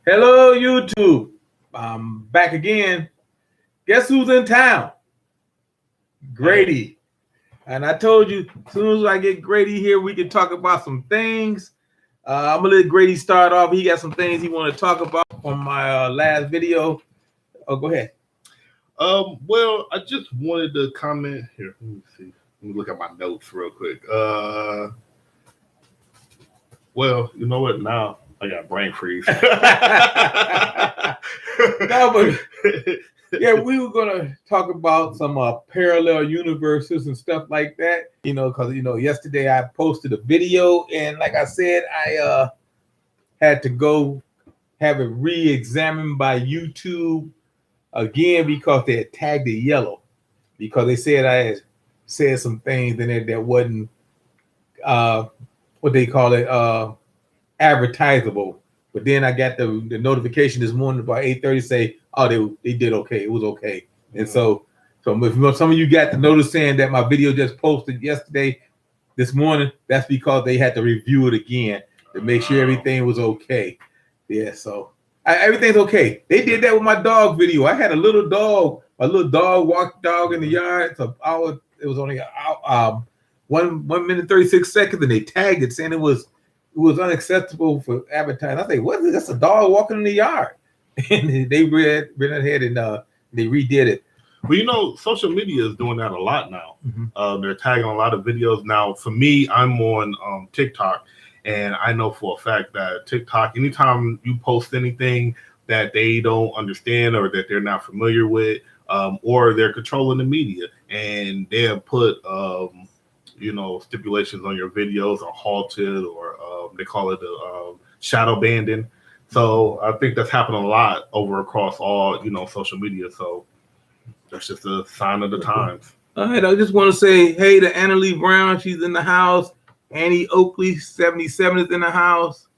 Hello, YouTube. I'm back again. Guess who's in town? Grady. And I told you, as soon as I get Grady here, we can talk about some things. I'm gonna let Grady start off. He got some things he want to talk about from my last video. Oh, go ahead. Well, I just wanted to comment here. Let me see. Let me look at my notes real quick. Well, you know what? Now I got brain freeze. No, but yeah, we were gonna talk about some parallel universes and stuff like that. Because yesterday I posted a video, and like I said, I had to go have it re-examined by YouTube again because they had tagged it yellow because they said I had said some things in it that wasn't what they call it advertisable. But then I got the notification this morning about 8:30 say, oh, they did okay. It was okay. And so if some of you got the notice saying that my video just posted yesterday, this morning, that's because they had to review it again to make sure everything was okay. Yeah, so everything's okay. They did that with my dog video. I had a little dog walked dog in the yard. So it was only 1 minute 36 seconds, and they tagged it saying it was unacceptable for advertising. I say, what is it? That's a dog walking in the yard. And they ran ahead and they redid it. Well, social media is doing that a lot now. They're tagging a lot of videos now. For me, I'm on TikTok, and I know for a fact that TikTok, anytime you post anything that they don't understand or that they're not familiar with, or they're controlling the media, and they'll put stipulations on your videos or halted, or they call it shadow banding. So I think that's happening a lot across all social media. So that's just a sign of the times. All right, I just want to say hey to Anna Lee Brown. She's in the house. Annie Oakley, 77, is in the house.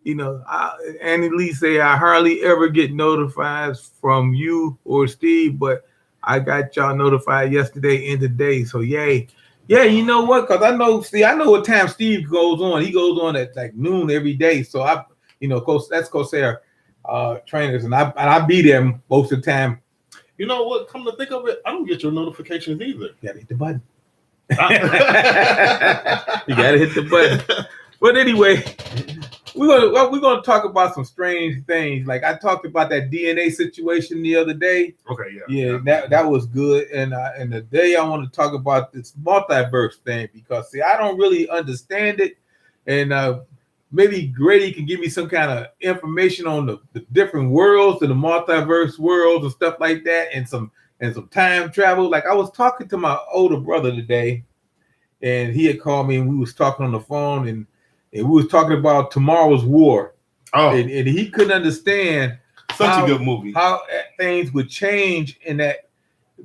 Annie Lee say, I hardly ever get notifies from you or Steve, but I got y'all notified yesterday and today. So yay. Yeah, you know what? Because I know what time Steve goes on. He goes on at like noon every day. So that's Corsair trainers, and I be there most of the time. You know what? Come to think of it, I don't get your notifications either. You gotta hit the button. You gotta hit the button. But anyway, we're gonna talk about some strange things. Like I talked about that DNA situation the other day. Okay, yeah. That was good. And today I want to talk about this multiverse thing because I don't really understand it, and maybe Grady can give me some kind of information on the different worlds and the multiverse worlds and stuff like that, and some time travel. Like I was talking to my older brother today, and he had called me, and we was talking on the phone, and we was talking about Tomorrow's War. Oh, and he couldn't understand such a good movie. How things would change in that.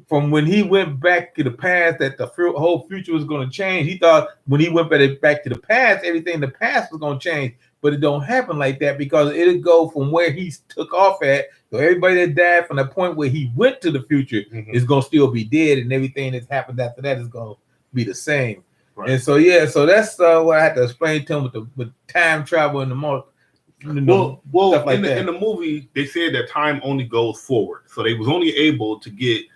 From when he went back to the past, that the whole future was going to change. He thought when he went back to the past, everything in the past was going to change. But it don't happen like that because it'll go from where he took off at. So everybody that died from the point where he went to the future is going to still be dead, and everything that's happened after that is going to be the same. Right. And so that's what I had to explain to him with time travel and the more. Stuff like in the movie, they said that time only goes forward, so they was only able to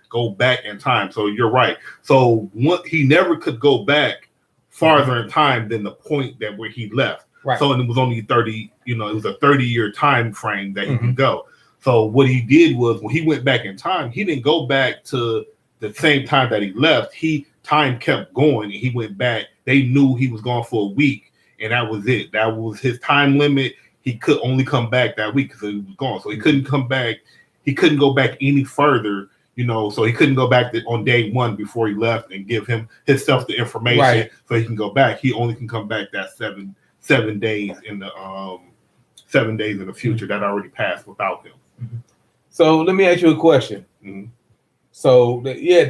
go back in time. So you're right. So he never could go back farther in time than the point that where he left. Right. So it was only 30. It was a 30-year time frame that he could go. So what he did was when he went back in time, he didn't go back to the same time that he left. Time kept going, and he went back. They knew he was gone for a week, and that was it. That was his time limit. He could only come back that week because he was gone. So he couldn't come back. He couldn't go back any further, so he couldn't go back on day one before he left and give himself the information so he can go back. He only can come back that seven days in the 7 days in the future that already passed without him. So let me ask you a question. So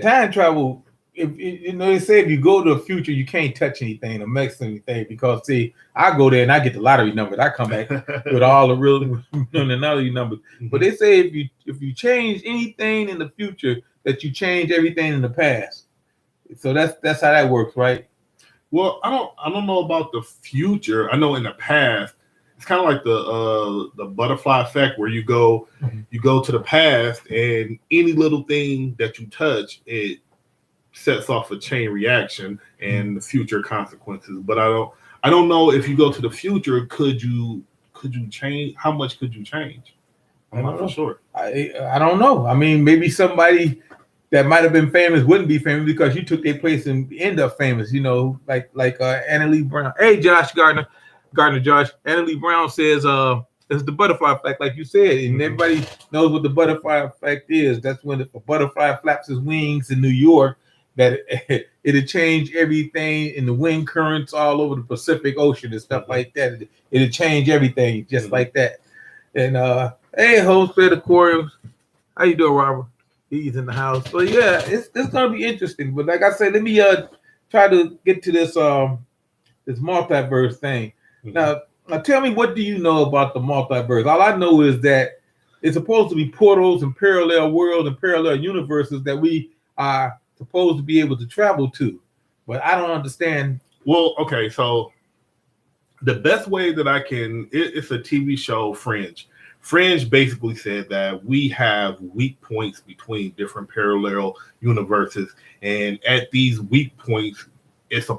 time travel. If they say if you go to the future, you can't touch anything or mix anything because I go there and I get the lottery numbers. I come back with all the real lottery numbers. But they say if you change anything in the future, that you change everything in the past. So that's how that works, right? Well, I don't know about the future. I know in the past it's kind of like the butterfly effect, where you go to the past, and any little thing that you touch, it sets off a chain reaction and the future consequences. But I don't know if you go to the future, could you change? How much could you change? I'm not for sure. I don't know. I mean, maybe somebody that might have been famous wouldn't be famous because you took their place and end up famous. You know, like Anna Lee Brown. Hey, Josh Gardner Josh. Anna Lee Brown says it's the butterfly effect, like you said, and everybody knows what the butterfly effect is. That's when if a butterfly flaps his wings in New York, that it'll change everything in the wind currents all over the Pacific Ocean and stuff like that. It'll change everything just like that. And hey, Homestead Aquariums, how you doing, Robert? He's in the house. So yeah, it's gonna be interesting. But like I said, let me try to get to this this multiverse thing. Now tell me, what do you know about the multiverse? All I know is that it's supposed to be portals and parallel worlds and parallel universes that we are supposed to be able to travel to. But I don't understand. Well, okay, so the best way that I can, it's a TV show, Fringe. Fringe basically said that we have weak points between different parallel universes. And at these weak points, it's a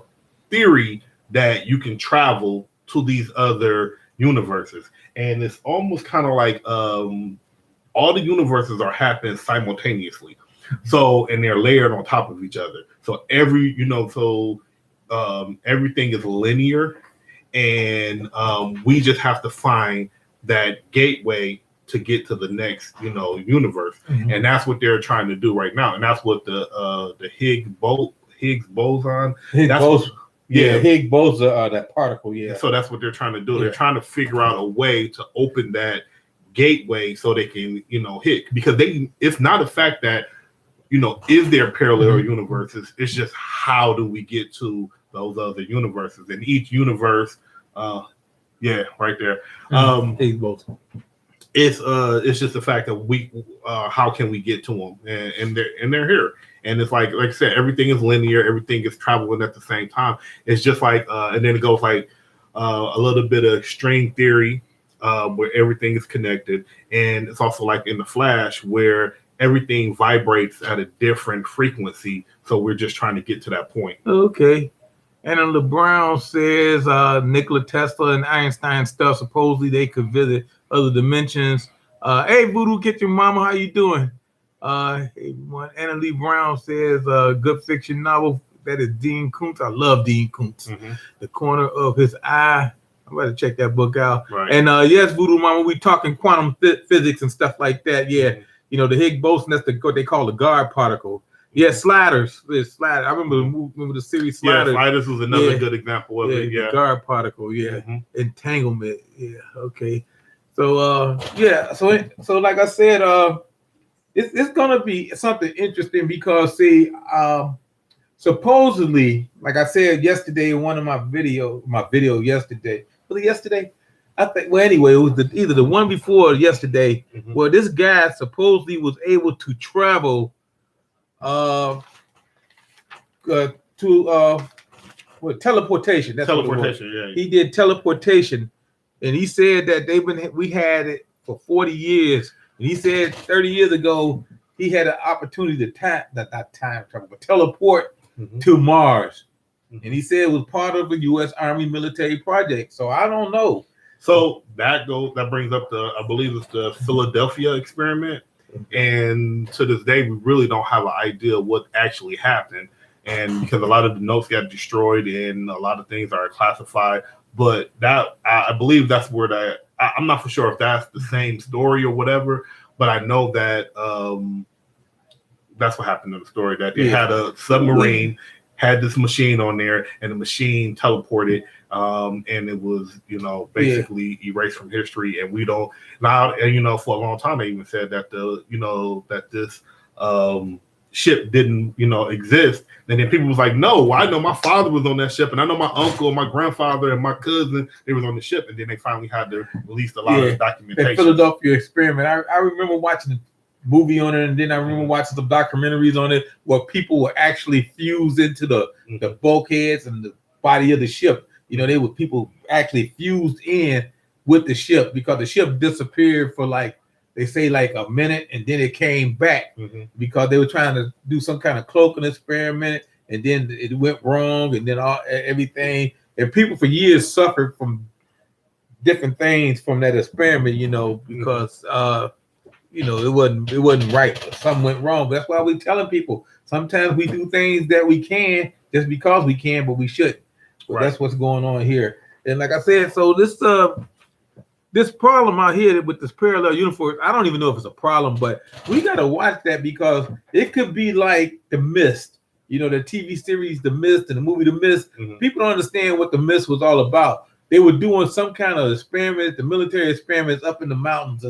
theory that you can travel to these other universes. And it's almost kind of like all the universes are happening simultaneously. So, and they're layered on top of each other. So everything is linear. And we just have to find that gateway to get to the next, universe. And that's what they're trying to do right now. And that's what the Higgs boson. Higgs boson, that particle. Yeah. So that's what they're trying to do. Yeah. They're trying to figure out a way to open that gateway so they can, hit, because it's not a fact that, is there parallel universes? It's just, how do we get to those other universes? And each universe, right there. Higgs boson. It's just the fact that we, how can we get to them? And they're here. And it's like I said, everything is linear. Everything is traveling at the same time. It's just like, and then it goes like a little bit of string theory, where everything is connected. And it's also like in the Flash, where everything vibrates at a different frequency. So we're just trying to get to that point. Okay. Anna LeBron says Nikola Tesla and Einstein stuff, supposedly they could visit other dimensions. Hey, Voodoo, get your mama, how you doing? Hey, everyone. Anna Lee Brown says good fiction novel. That is Dean Koontz. I love Dean Koontz. The Corner of His Eye. I'm going to check that book out. Right. And yes, Voodoo Mama, we talking quantum physics and stuff like that. Yeah. The Higgs boson, that's what they call the guard particle. Yeah, Sliders. Sliders. I remember the series Sliders. Yeah, Sliders was another good example of it. Yeah, the guard particle. Yeah, entanglement. Yeah, okay. So so like I said, it's gonna be something interesting because supposedly, like I said yesterday in one of my video yesterday. Was it yesterday? I think. Well, anyway, it was either the one before or yesterday. Where this guy supposedly was able to travel to teleportation. That's teleportation. Yeah. He did teleportation, and he said that we had it for 40 years. And he said 30 years ago he had an opportunity to teleport to Mars. And he said it was part of a U.S. Army military project. So I don't know. So that brings up I believe it's the Philadelphia experiment. And to this day, we really don't have an idea of what actually happened. And because a lot of the notes got destroyed and a lot of things are classified. But that I believe that's where I'm not for sure if that's the same story or whatever. But I know that that's what happened in the story, that they had a submarine, had this machine on there, and the machine teleported, and it was, basically erased from history. And we don't now, and for a long time they even said that that this ship didn't, exist. And then people was like, no, I know my father was on that ship, and I know my uncle, and my grandfather, and my cousin, they was on the ship. And then they finally had to release a lot of documentation. The Philadelphia experiment. I remember watching the movie on it, and then I remember watching some documentaries on it where people were actually fused into the bulkheads and the body of the ship. People actually fused in with the ship because the ship disappeared for like they say like a minute and then it came back because they were trying to do some kind of cloaking experiment and then it went wrong and then everything and people for years suffered from different things from that experiment, because it wasn't right. Something went wrong. But that's why we're telling people sometimes we do things that we can just because we can, but we shouldn't. But that's what's going on here. And like I said, so this problem out here with this parallel universe, I don't even know if it's a problem, but we got to watch that because it could be like The Mist, the TV series The Mist and the movie The Mist. People don't understand what The Mist was all about. They were doing some kind of experiment, the military experiments up in the mountains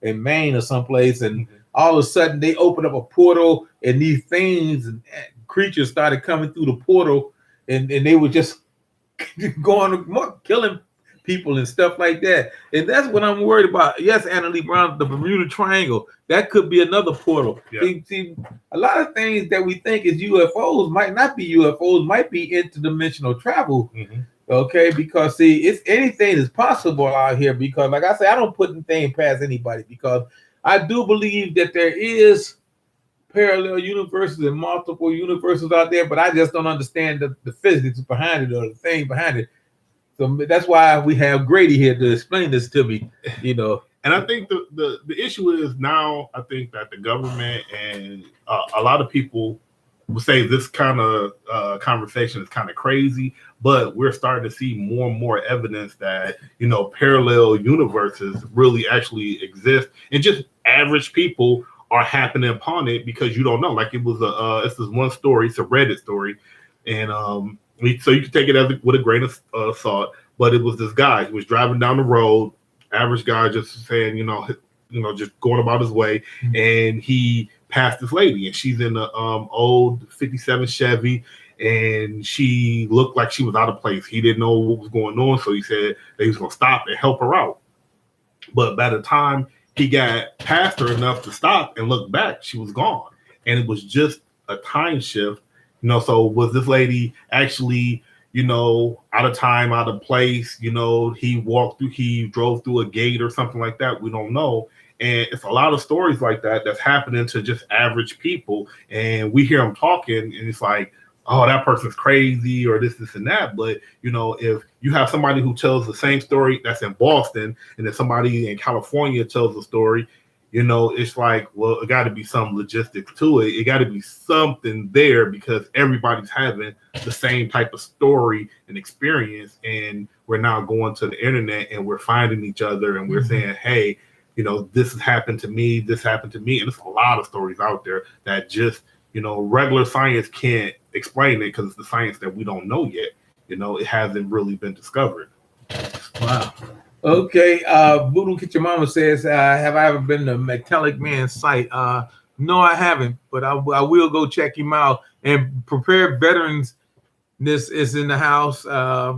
in Maine or someplace, and all of a sudden they opened up a portal and these things and creatures started coming through the portal and they were just going killing people and stuff like that. And that's what I'm worried about. Yes, Anna Lee Brown, the Bermuda Triangle, that could be another portal. Yeah. See, a lot of things that we think is UFOs might not be UFOs, might be interdimensional travel. Okay, because see, it's anything is possible out here because like I say, I don't put anything past anybody because I do believe that there is parallel universes and multiple universes out there, but I just don't understand the physics behind it or the thing behind it. So that's why we have Grady here to explain this to me, And I think the issue is now I think that the government and a lot of people will say this kind of conversation is kind of crazy, but we're starting to see more and more evidence that, parallel universes really actually exist and just average people are happening upon it because you don't know. Like it was it's this one story, it's a Reddit story. And so you can take it with a grain of salt, but it was this guy who was driving down the road, average guy just saying, just going about his way. And he passed this lady and she's in an old 57 Chevy and she looked like she was out of place. He didn't know what was going on. So he said that he was going to stop and help her out. But by the time he got past her enough to stop and look back, she was gone. And it was just a time shift. So was this lady actually, out of time, out of place? He drove through a gate or something like that. We don't know. And it's a lot of stories like that that's happening to just average people. And we hear them talking and it's like, oh, that person's crazy or this and that. But, if you have somebody who tells the same story that's in Boston and then somebody in California tells a story, it's like, well, it got to be some logistics to it. It got to be something there because everybody's having the same type of story and experience. And we're now going to the internet and we're finding each other and we're saying, hey, this has happened to me. This happened to me. And there's a lot of stories out there that just, regular science can't explain it because it's the science that we don't know yet. It hasn't really been discovered. Wow. Okay, Voodoo Get Your Mama says, have I ever been to Metallic Man's site? No, I haven't, but I will go check him out. And Prepared Veterans, this is in the house.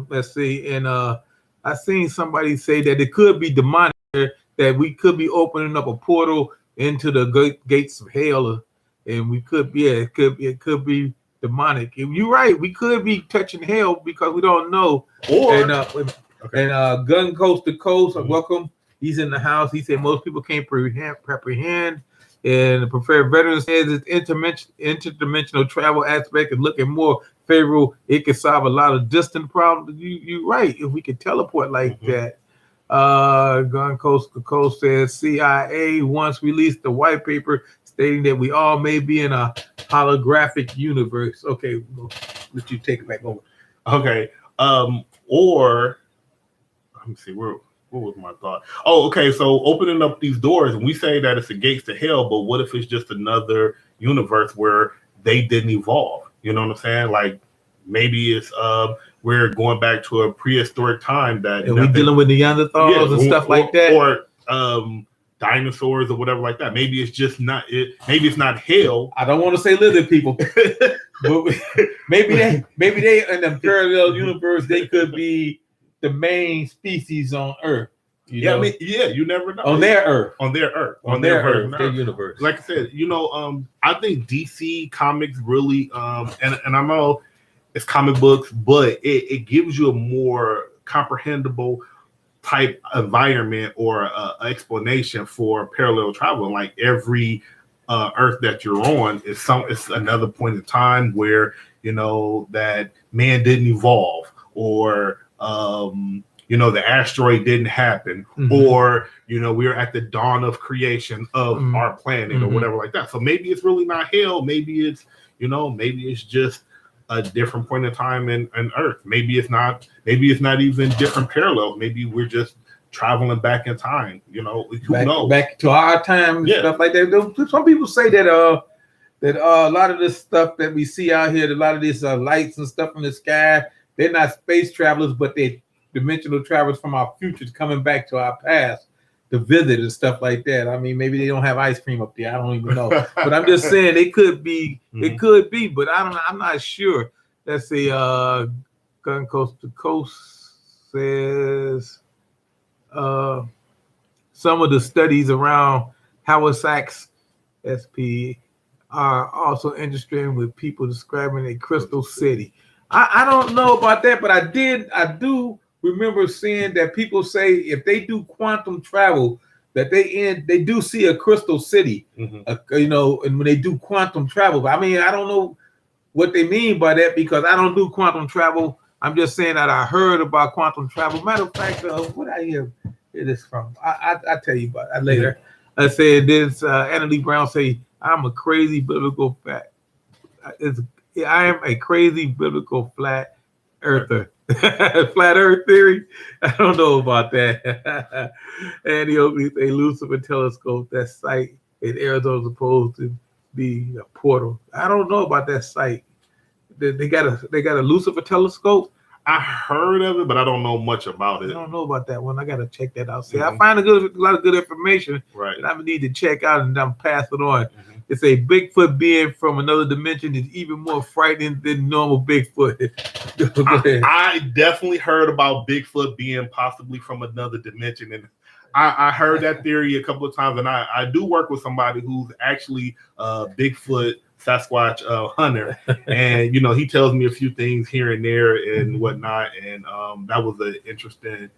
Let's see, and I seen somebody say that it could be demonic, that we could be opening up a portal into the gates of hell, and we could be, it could be demonic. You're right, we could be touching hell because we don't know. Okay. And Gun Coast to Coast, welcome. He's in the house. He said most people can't comprehend. And the Prepared Veteran says it's interdimensional travel aspect and looking more favorable. It can solve a lot of distant problems. You're right. If we could teleport like that. Gun Coast to Coast says CIA once released the white paper stating that we all may be in a holographic universe. Okay, we'll let you take it back over. Okay. Or let me see, what was my thought? Oh, okay. So opening up these doors, and we say that it's the gates to hell, but what if it's just another universe where they didn't evolve? You know what I'm saying? Like maybe it's we're going back to a prehistoric time that we're dealing with Neanderthals and stuff like that, or dinosaurs or whatever like that. Maybe it's just not it. Maybe it's not hell. I don't want to say lizard people, but maybe they in the parallel universe they could be the main species on Earth. You never know. On their Earth. On their universe. Like I said, I think DC Comics really, and I know it's comic books, but it gives you a more comprehensible type environment or explanation for parallel travel. Like every Earth that you're on it's another point in time where that man didn't evolve, or the asteroid didn't happen, or we're at the dawn of creation of our planet or whatever like that. So maybe it's really not hell. Maybe it's maybe it's just a different point in time in Earth. Maybe it's not even different parallels. Maybe we're just traveling back in time. Who knows? Back to our time and stuff like that. Some people say that a lot of this stuff that we see out here, a lot of these lights and stuff in the sky, they're not space travelers, but they're dimensional travelers from our futures coming back to our past to visit and stuff like that. I mean, maybe they don't have ice cream up there. I don't even know. But I'm just saying they could be. It could be, but I'm not sure. Let's see. Gun Coast to Coast says some of the studies around Howard Sachs SP are also interesting with people describing a crystal city. I don't know about that, but I do remember seeing that people say if they do quantum travel, that they do see a crystal city, and when they do quantum travel. I mean, I don't know what they mean by that because I don't do quantum travel. I'm just saying that I heard about quantum travel. Matter of fact, what I hear this from, I tell you about that later. I said this. Anna Lee Brown say, "I'm a crazy biblical fact. I am a crazy biblical flat earther." Flat Earth theory. I don't know about that. And he opened a Lucifer telescope. That site in Arizona is supposed to be a portal. I don't know about that site. They got a Lucifer telescope. I heard of it, but I don't know much about it. I don't know about that one. I gotta check that out. See, I find a lot of good information that I need to check out and then pass it on. It's a Bigfoot being from another dimension is even more frightening than normal Bigfoot. I definitely heard about Bigfoot being possibly from another dimension, and I heard that theory a couple of times. And I do work with somebody who's actually a Bigfoot Sasquatch hunter, and he tells me a few things here and there and whatnot, and that was an interesting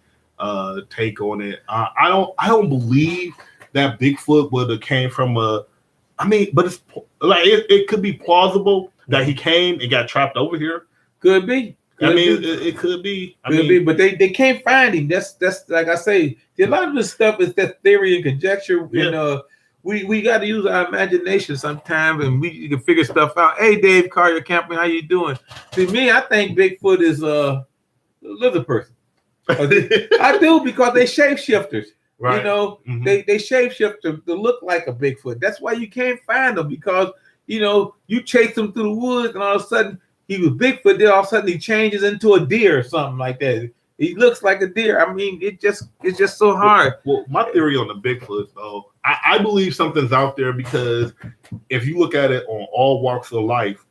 take on it. I don't believe that Bigfoot would have came from but it's like it could be plausible that he came and got trapped over here. Could be. It could be. But they can't find him. That's like I say. A lot of this stuff is that theory and conjecture. Yeah. And we got to use our imagination sometimes, and we can figure stuff out. Hey, Dave Collier Camping, how you doing? See, me, I think Bigfoot is a lizard person. I do, because they shapeshifters. Right. They shapeshift to look like a Bigfoot. That's why you can't find them, because you chase them through the woods and all of a sudden he was Bigfoot. Then all of a sudden he changes into a deer or something like that. He looks like a deer. I mean, it's just so hard. Well, my theory on the Bigfoot, though, I believe something's out there, because if you look at it on all walks of life,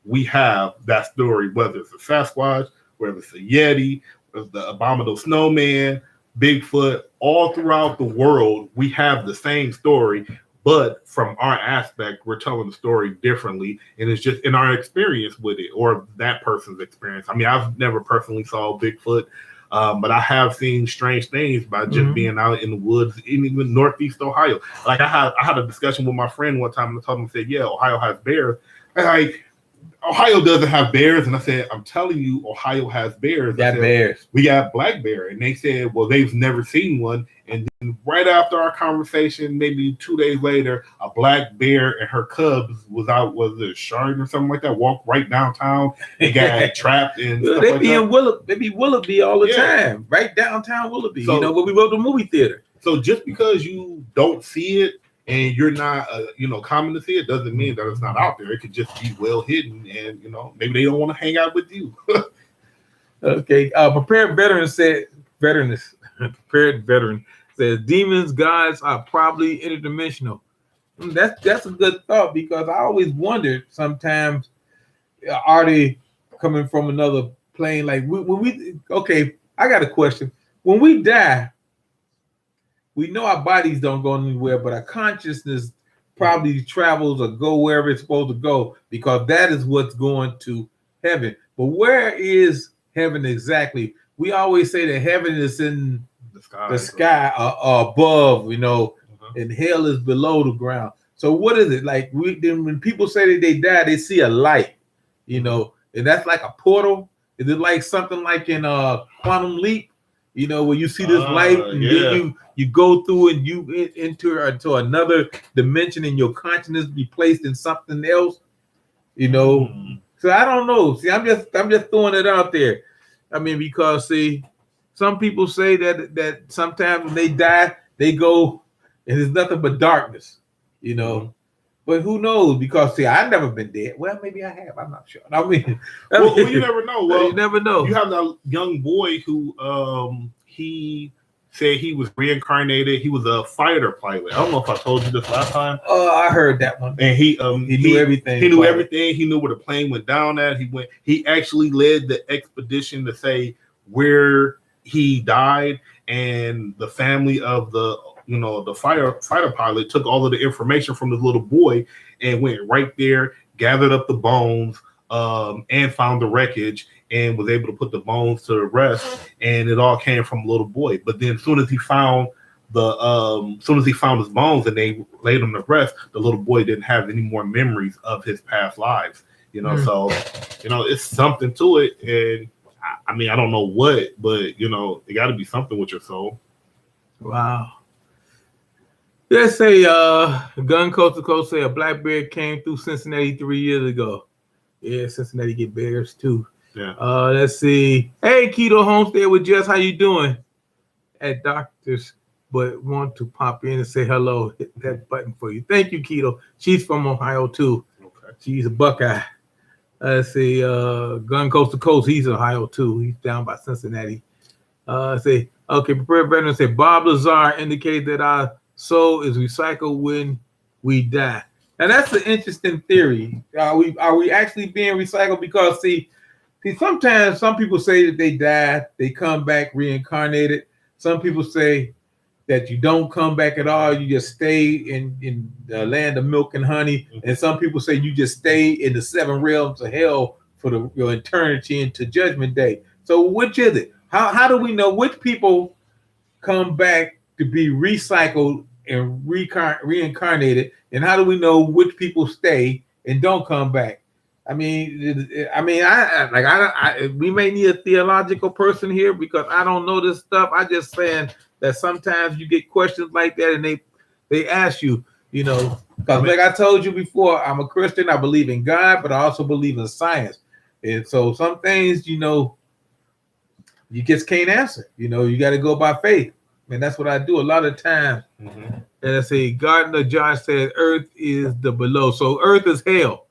we have that story, whether it's a Sasquatch, whether it's a Yeti, whether it's the abominable snowman, Bigfoot, all throughout the world, we have the same story, but from our aspect, we're telling the story differently, and it's just in our experience with it, or that person's experience. I mean, I've never personally saw Bigfoot, but I have seen strange things by just being out in the woods, even Northeast Ohio. Like I had a discussion with my friend one time, and I told him, I said, "Yeah, Ohio has bears." And like, Ohio doesn't have bears, and I said, "I'm telling you, Ohio has bears." Bears. We got black bear, and they said, "Well, they've never seen one." And then right after our conversation, maybe 2 days later, a black bear and her cubs was it a shark or something like that? Walked right downtown. They got trapped and stuff they be in Willoughby all the time, right downtown Willoughby. So, where we go to the movie theater. So just because you don't see it and you're not, common to see it, doesn't mean that it's not out there. It could just be well hidden, and maybe they don't want to hang out with you. Okay. Prepared veteran says demons, gods are probably interdimensional. That's a good thought, because I always wondered sometimes, are they coming from another plane? Like I got a question. When we die, we know our bodies don't go anywhere, but our consciousness probably travels or go wherever it's supposed to go, because that is what's going to heaven. But where is heaven exactly? We always say that heaven is in the sky above, and hell is below the ground. So what is it like? When people say that they die, they see a light, and that's like a portal. Is it like something like in Quantum Leap, where you see this light and then you go through and you enter into another dimension and your consciousness be placed in something else, So I don't know. See, I'm just throwing it out there. I mean, because some people say that sometimes when they die, they go and there's nothing but darkness, But who knows? Because I've never been dead. Well, maybe I have. I'm not sure. Well, you never know. Well, you never know. You have that young boy who he said he was reincarnated. He was a fighter pilot. I don't know if I told you this last time. Oh, I heard that one. And he knew everything. He knew everything. He knew where the plane went down at. He actually led the expedition to say where he died, and the family of the fighter pilot took all of the information from the little boy and went right there, gathered up the bones, and found the wreckage, and was able to put the bones to rest. And it all came from a little boy. But then, as soon as he found his bones and they laid him to rest, the little boy didn't have any more memories of his past lives. So it's something to it. And I mean, I don't know what, but it got to be something with your soul. Wow. Let's say Gun Coast to Coast say a black bear came through Cincinnati 3 years ago. Yeah, Cincinnati get bears too. Yeah. Let's see. Hey, Keto Homestead with Jess, how you doing? At doctors, but want to pop in and say hello. Hit that button for you. Thank you, Keto. She's from Ohio too. Okay. She's a Buckeye. Let's see. Gun Coast to Coast, he's Ohio too. He's down by Cincinnati. Okay, Prepared Veteran say Bob Lazar indicated that our soul is recycled when we die. And that's an interesting theory. Are we actually being recycled? Because see, sometimes some people say that they died, they come back reincarnated. Some people say that you don't come back at all, you just stay in the land of milk and honey. And some people say you just stay in the 7 realms of hell for your eternity into Judgment Day. So which is it? How do we know which people come back to be recycled and reincarnated, and how do we know which people stay and don't come back? I mean, we may need a theological person here because I don't know this stuff. I just saying that sometimes you get questions like that, and they ask you, because like I told you before, I'm a Christian. I believe in God, but I also believe in science, and so some things, you just can't answer. You got to go by faith. And that's what I do a lot of times. Mm-hmm. And I say, Gardner Josh said, Earth is the below. So Earth is hell.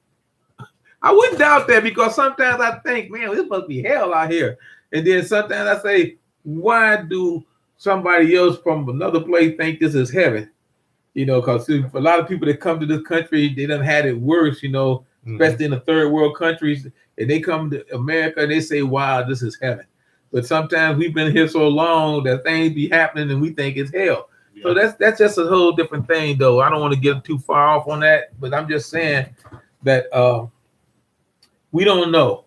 I wouldn't doubt that because sometimes I think, man, this must be hell out here. And then sometimes I say, why do somebody else from another place think this is heaven? Because a lot of people that come to this country, they done had it worse, especially in the third world countries. And they come to America and they say, wow, this is heaven. But sometimes we've been here so long that things be happening and we think it's hell. Yeah. So that's just a whole different thing, though. I don't want to get too far off on that, but I'm just saying that we don't know.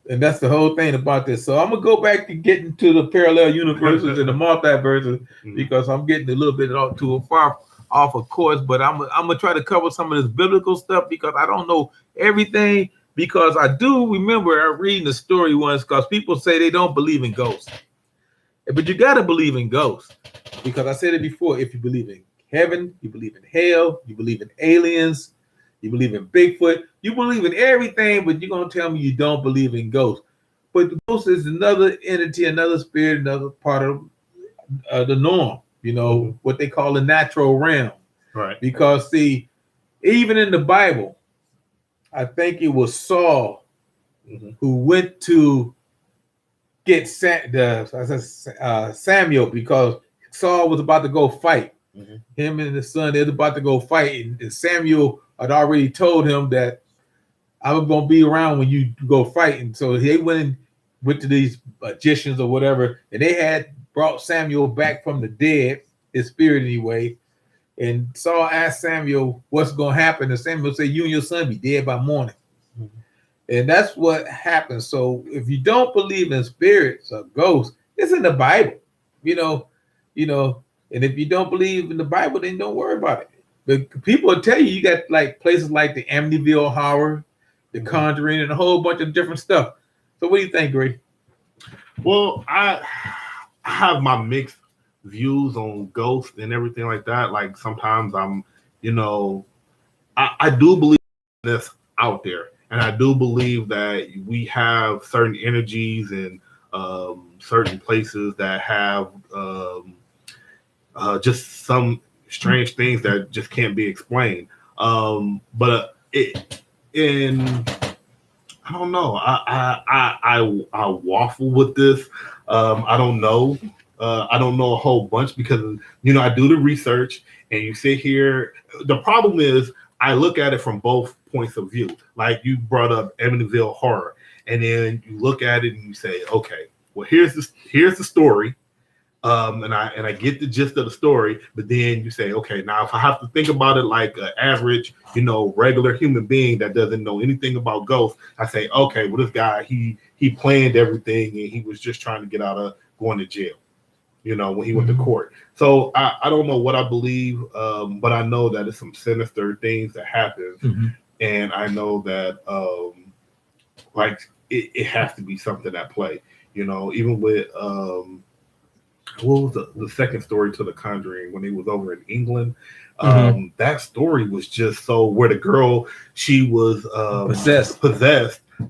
And that's the whole thing about this. So I'm going to go back to getting to the parallel universes and the multiverses because I'm getting a little bit too far off of course, but I'm going to try to cover some of this biblical stuff because I don't know everything. Because I do remember reading the story once because people say they don't believe in ghosts. But you got to believe in ghosts. Because I said it before, if you believe in heaven, you believe in hell, you believe in aliens, you believe in Bigfoot, you believe in everything, but you're going to tell me you don't believe in ghosts. But the ghost is another entity, another spirit, another part of the norm, what they call the natural realm. Right. Because, see, even in the Bible, I think it was Saul who went to get Samuel because Saul was about to go fight. Mm-hmm. Him and his son, they were about to go fight. And Samuel had already told him that I'm going to be around when you go fight. And so they went to these magicians or whatever, and they had brought Samuel back from the dead, his spirit anyway. And Saul asked Samuel, what's going to happen? And Samuel said, you and your son be dead by morning. Mm-hmm. And that's what happens. So if you don't believe in spirits or ghosts, it's in the Bible. you know. And if you don't believe in the Bible, then don't worry about it. But people will tell you, you got like places like the Amityville Horror, the Conjuring, and a whole bunch of different stuff. So what do you think, Grady? Well, I have my mixed views on ghosts and everything like that. Like sometimes I'm, you know, I do believe this out there, and I do believe that we have certain energies and certain places that have just some strange things that just can't be explained. But in I don't know. I waffle with this. I don't know. I don't know a whole bunch because I do the research and you sit here. The problem is I look at it from both points of view. Like you brought up Amityville Horror, and then you look at it and you say, okay, well here's the story. And I get the gist of the story, but then you say, okay, now if I have to think about it like an average, regular human being that doesn't know anything about ghosts, I say, okay, well, this guy, he planned everything and he was just trying to get out of going to jail, when he went to court. So I don't know what I believe, but I know that it's some sinister things that happen. And I know that like it has to be something at play, even with what was the second story to The Conjuring when he was over in England? That story was just so where the girl, she was possessed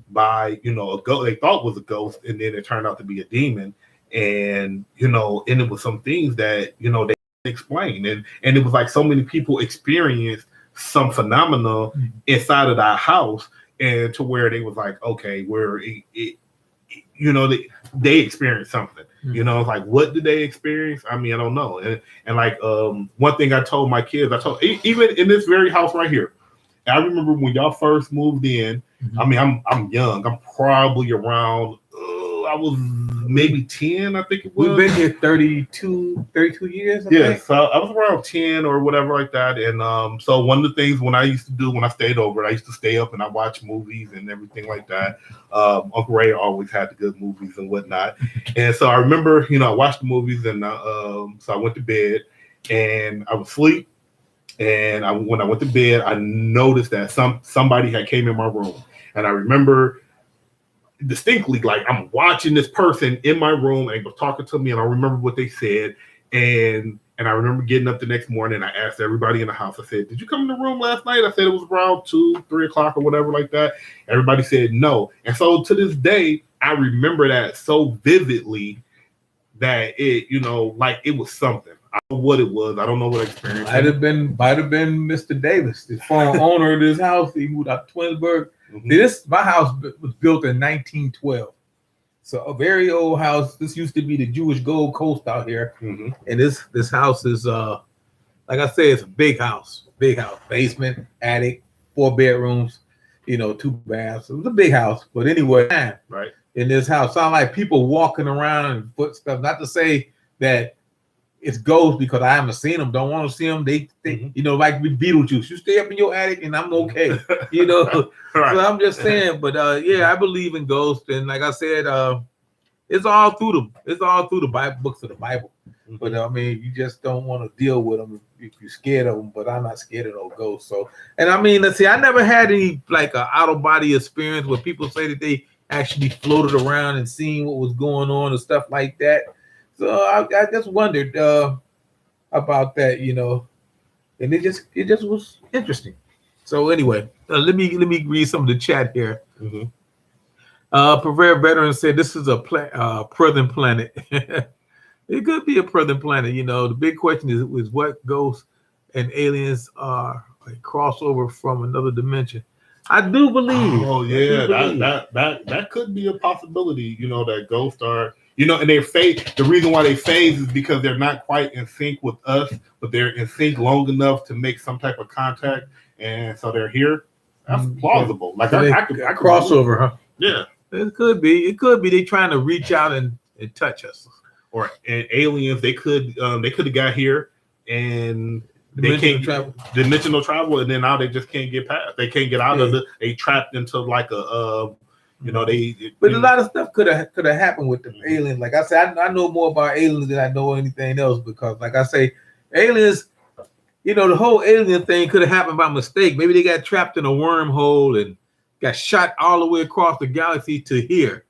by, a ghost they thought was a ghost, and then it turned out to be a demon. And, and it was some things that, they explained. And it was like so many people experienced some phenomena inside of that house, and to where they was like, okay, where they experienced something. Like what did they experience? I mean, I don't know. And like one thing I told my kids, even in this very house right here, I remember when y'all first moved in. I mean, I'm young. I'm probably around I was maybe 10, I think it was. We've been here 32 years. So I was around 10 or whatever like that. And so one of the things when I used to do when I stayed over, I used to stay up and I watch movies and everything like that. Uncle Ray always had the good movies and whatnot. And so I remember, I watched the movies, and so I went to bed and I was asleep. And when I went to bed, I noticed that somebody had came in my room. And I remember distinctly, like I'm watching this person in my room and they were talking to me, and I remember what they said. And I remember getting up the next morning. I asked everybody in the house, I said, did you come in the room last night? I said it was around 2-3 o'clock or whatever like that. Everybody said no. And so to this day, I remember that so vividly that it, like it was something. I don't know what it was. I don't know what experience. Might have been Mr. Davis, the former owner of this house. He moved out to Twinsburg. My house was built in 1912. So a very old house. This used to be the Jewish Gold Coast out here. And this house is like I say, it's a big house, basement, attic, 4 bedrooms, 2 baths. It was a big house. But anyway, right in this house, sound like people walking around and footsteps. Not to say that it's ghosts, because I haven't seen them, don't want to see them. They like we Beetlejuice. You stay up in your attic and I'm okay. Right. So I'm just saying, but I believe in ghosts, and like I said, it's all through the Bible, books of the Bible. But I mean, you just don't want to deal with them if you're scared of them. But I'm not scared of those ghosts. So, and I mean, let's see, I never had any like an out of body experience where people say that they actually floated around and seen what was going on and stuff like that. So I just wondered about that, and it just was interesting. So anyway, let me read some of the chat here. Prevail Veteran said this is a prison planet. It could be a prison planet. The big question is what ghosts and aliens are a crossover from another dimension. I do believe. Oh yeah, that could be a possibility. That ghosts are. And they phase. The reason why they phase is because they're not quite in sync with us, but they're in sync long enough to make some type of contact, and so they're here. That's plausible. Like I could crossover, huh? Yeah, it could be. It could be they trying to reach out and touch us, and aliens. They could have got here and dimensional travel, and then now they just can't get past. They can't get out of it. They trapped into like a You know, but a lot of stuff could have happened with the aliens. Like I said, I know more about aliens than I know anything else because, like I say, aliens. You know, the whole alien thing could have happened by mistake. Maybe they got trapped in a wormhole and got shot all the way across the galaxy to here.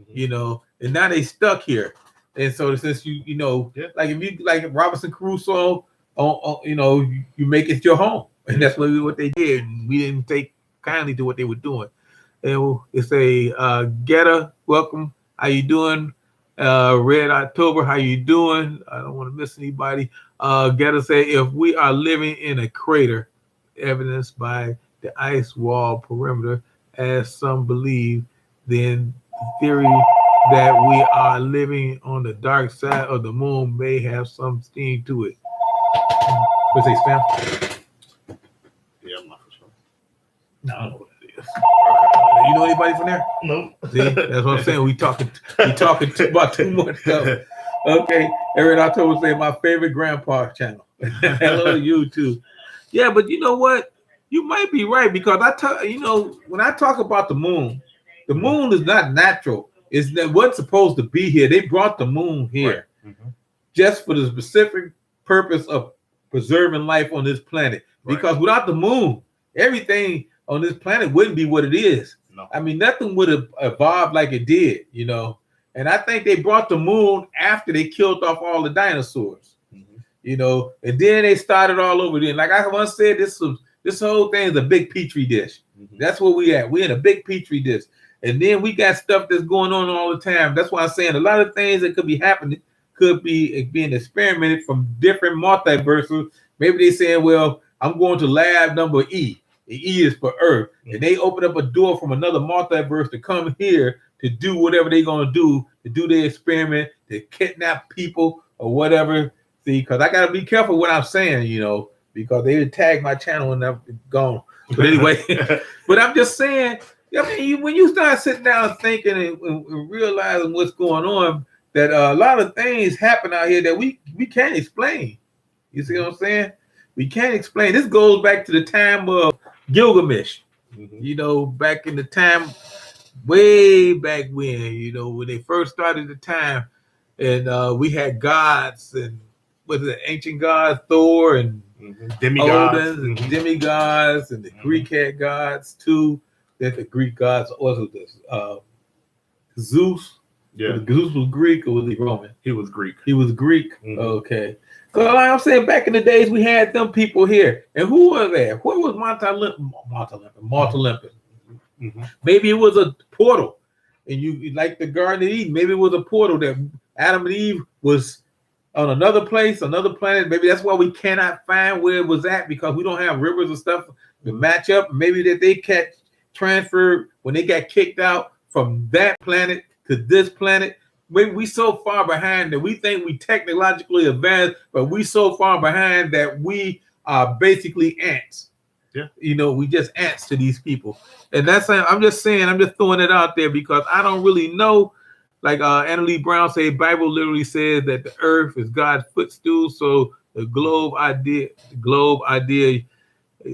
You know, and now they stuck here. And so since you know, like if you like Robinson Crusoe, you know, you make it your home, and that's what they did. And we didn't take kindly to what they were doing. And it's a Getta, welcome. How you doing? Red October, how you doing? I don't want to miss anybody. Getta say if we are living in a crater, evidenced by the ice wall perimeter, as some believe, then the theory that we are living on the dark side of the moon may have some steam to it. What's say spam? Yeah, I'm not for sure. No, I don't know what it is. You know anybody from there? No. See, that's what I'm saying. We talking about too much stuff. Okay, Aaron October saying my favorite grandpa channel. Hello, you too. Yeah, but you know what? You might be right because when I talk about the moon is not natural. It's that what's supposed to be here. They brought the moon here just for the specific purpose of preserving life on this planet. Because without the moon, everything on this planet wouldn't be what it is. No. I mean, nothing would have evolved like it did, you know. And I think they brought the moon after they killed off all the dinosaurs, you know. And then they started all over again. Like I once said, this whole thing is a big petri dish. That's where we at. We're in a big petri dish. And then we got stuff that's going on all the time. That's why I'm saying a lot of things that could be happening could be being experimented from different multiverses. Maybe they saying, well, I'm going to lab number E. The E is for Earth. And they open up a door from another multiverse to come here to do whatever they're going to do their experiment, to kidnap people or whatever. See, because I got to be careful what I'm saying, you know, because they would tag my channel and I'm gone. But anyway, but I'm just saying, I mean, when you start sitting down thinking and realizing what's going on, that a lot of things happen out here that we can't explain. You see what I'm saying? We can't explain. This goes back to the time of Gilgamesh. You know, back in the time, way back when, you know, when they first started the time, and we had gods and was it ancient gods, Thor and demigods, and demigods, and the Greek had gods too. That the Greek gods also this Zeus. Yeah, Zeus was Greek or was he Roman? He was Greek. He was Greek. Okay. So like I'm saying, back in the days, we had them people here. And who was there? Where was Mount Olympus? Maybe it was a portal. And you like the Garden of Eden, maybe it was a portal that Adam and Eve was on another place, another planet. Maybe that's why we cannot find where it was at, because we don't have rivers and stuff to match up. Maybe that they transferred when they got kicked out from that planet to this planet. Maybe we so far behind that we think we technologically advanced, but we so far behind that we are basically ants. Yeah, you know, we just ants to these people. And that's, I'm just saying, I'm just throwing it out there because I don't really know. Like Annalie Brown say, Bible literally says that the earth is God's footstool. So the globe idea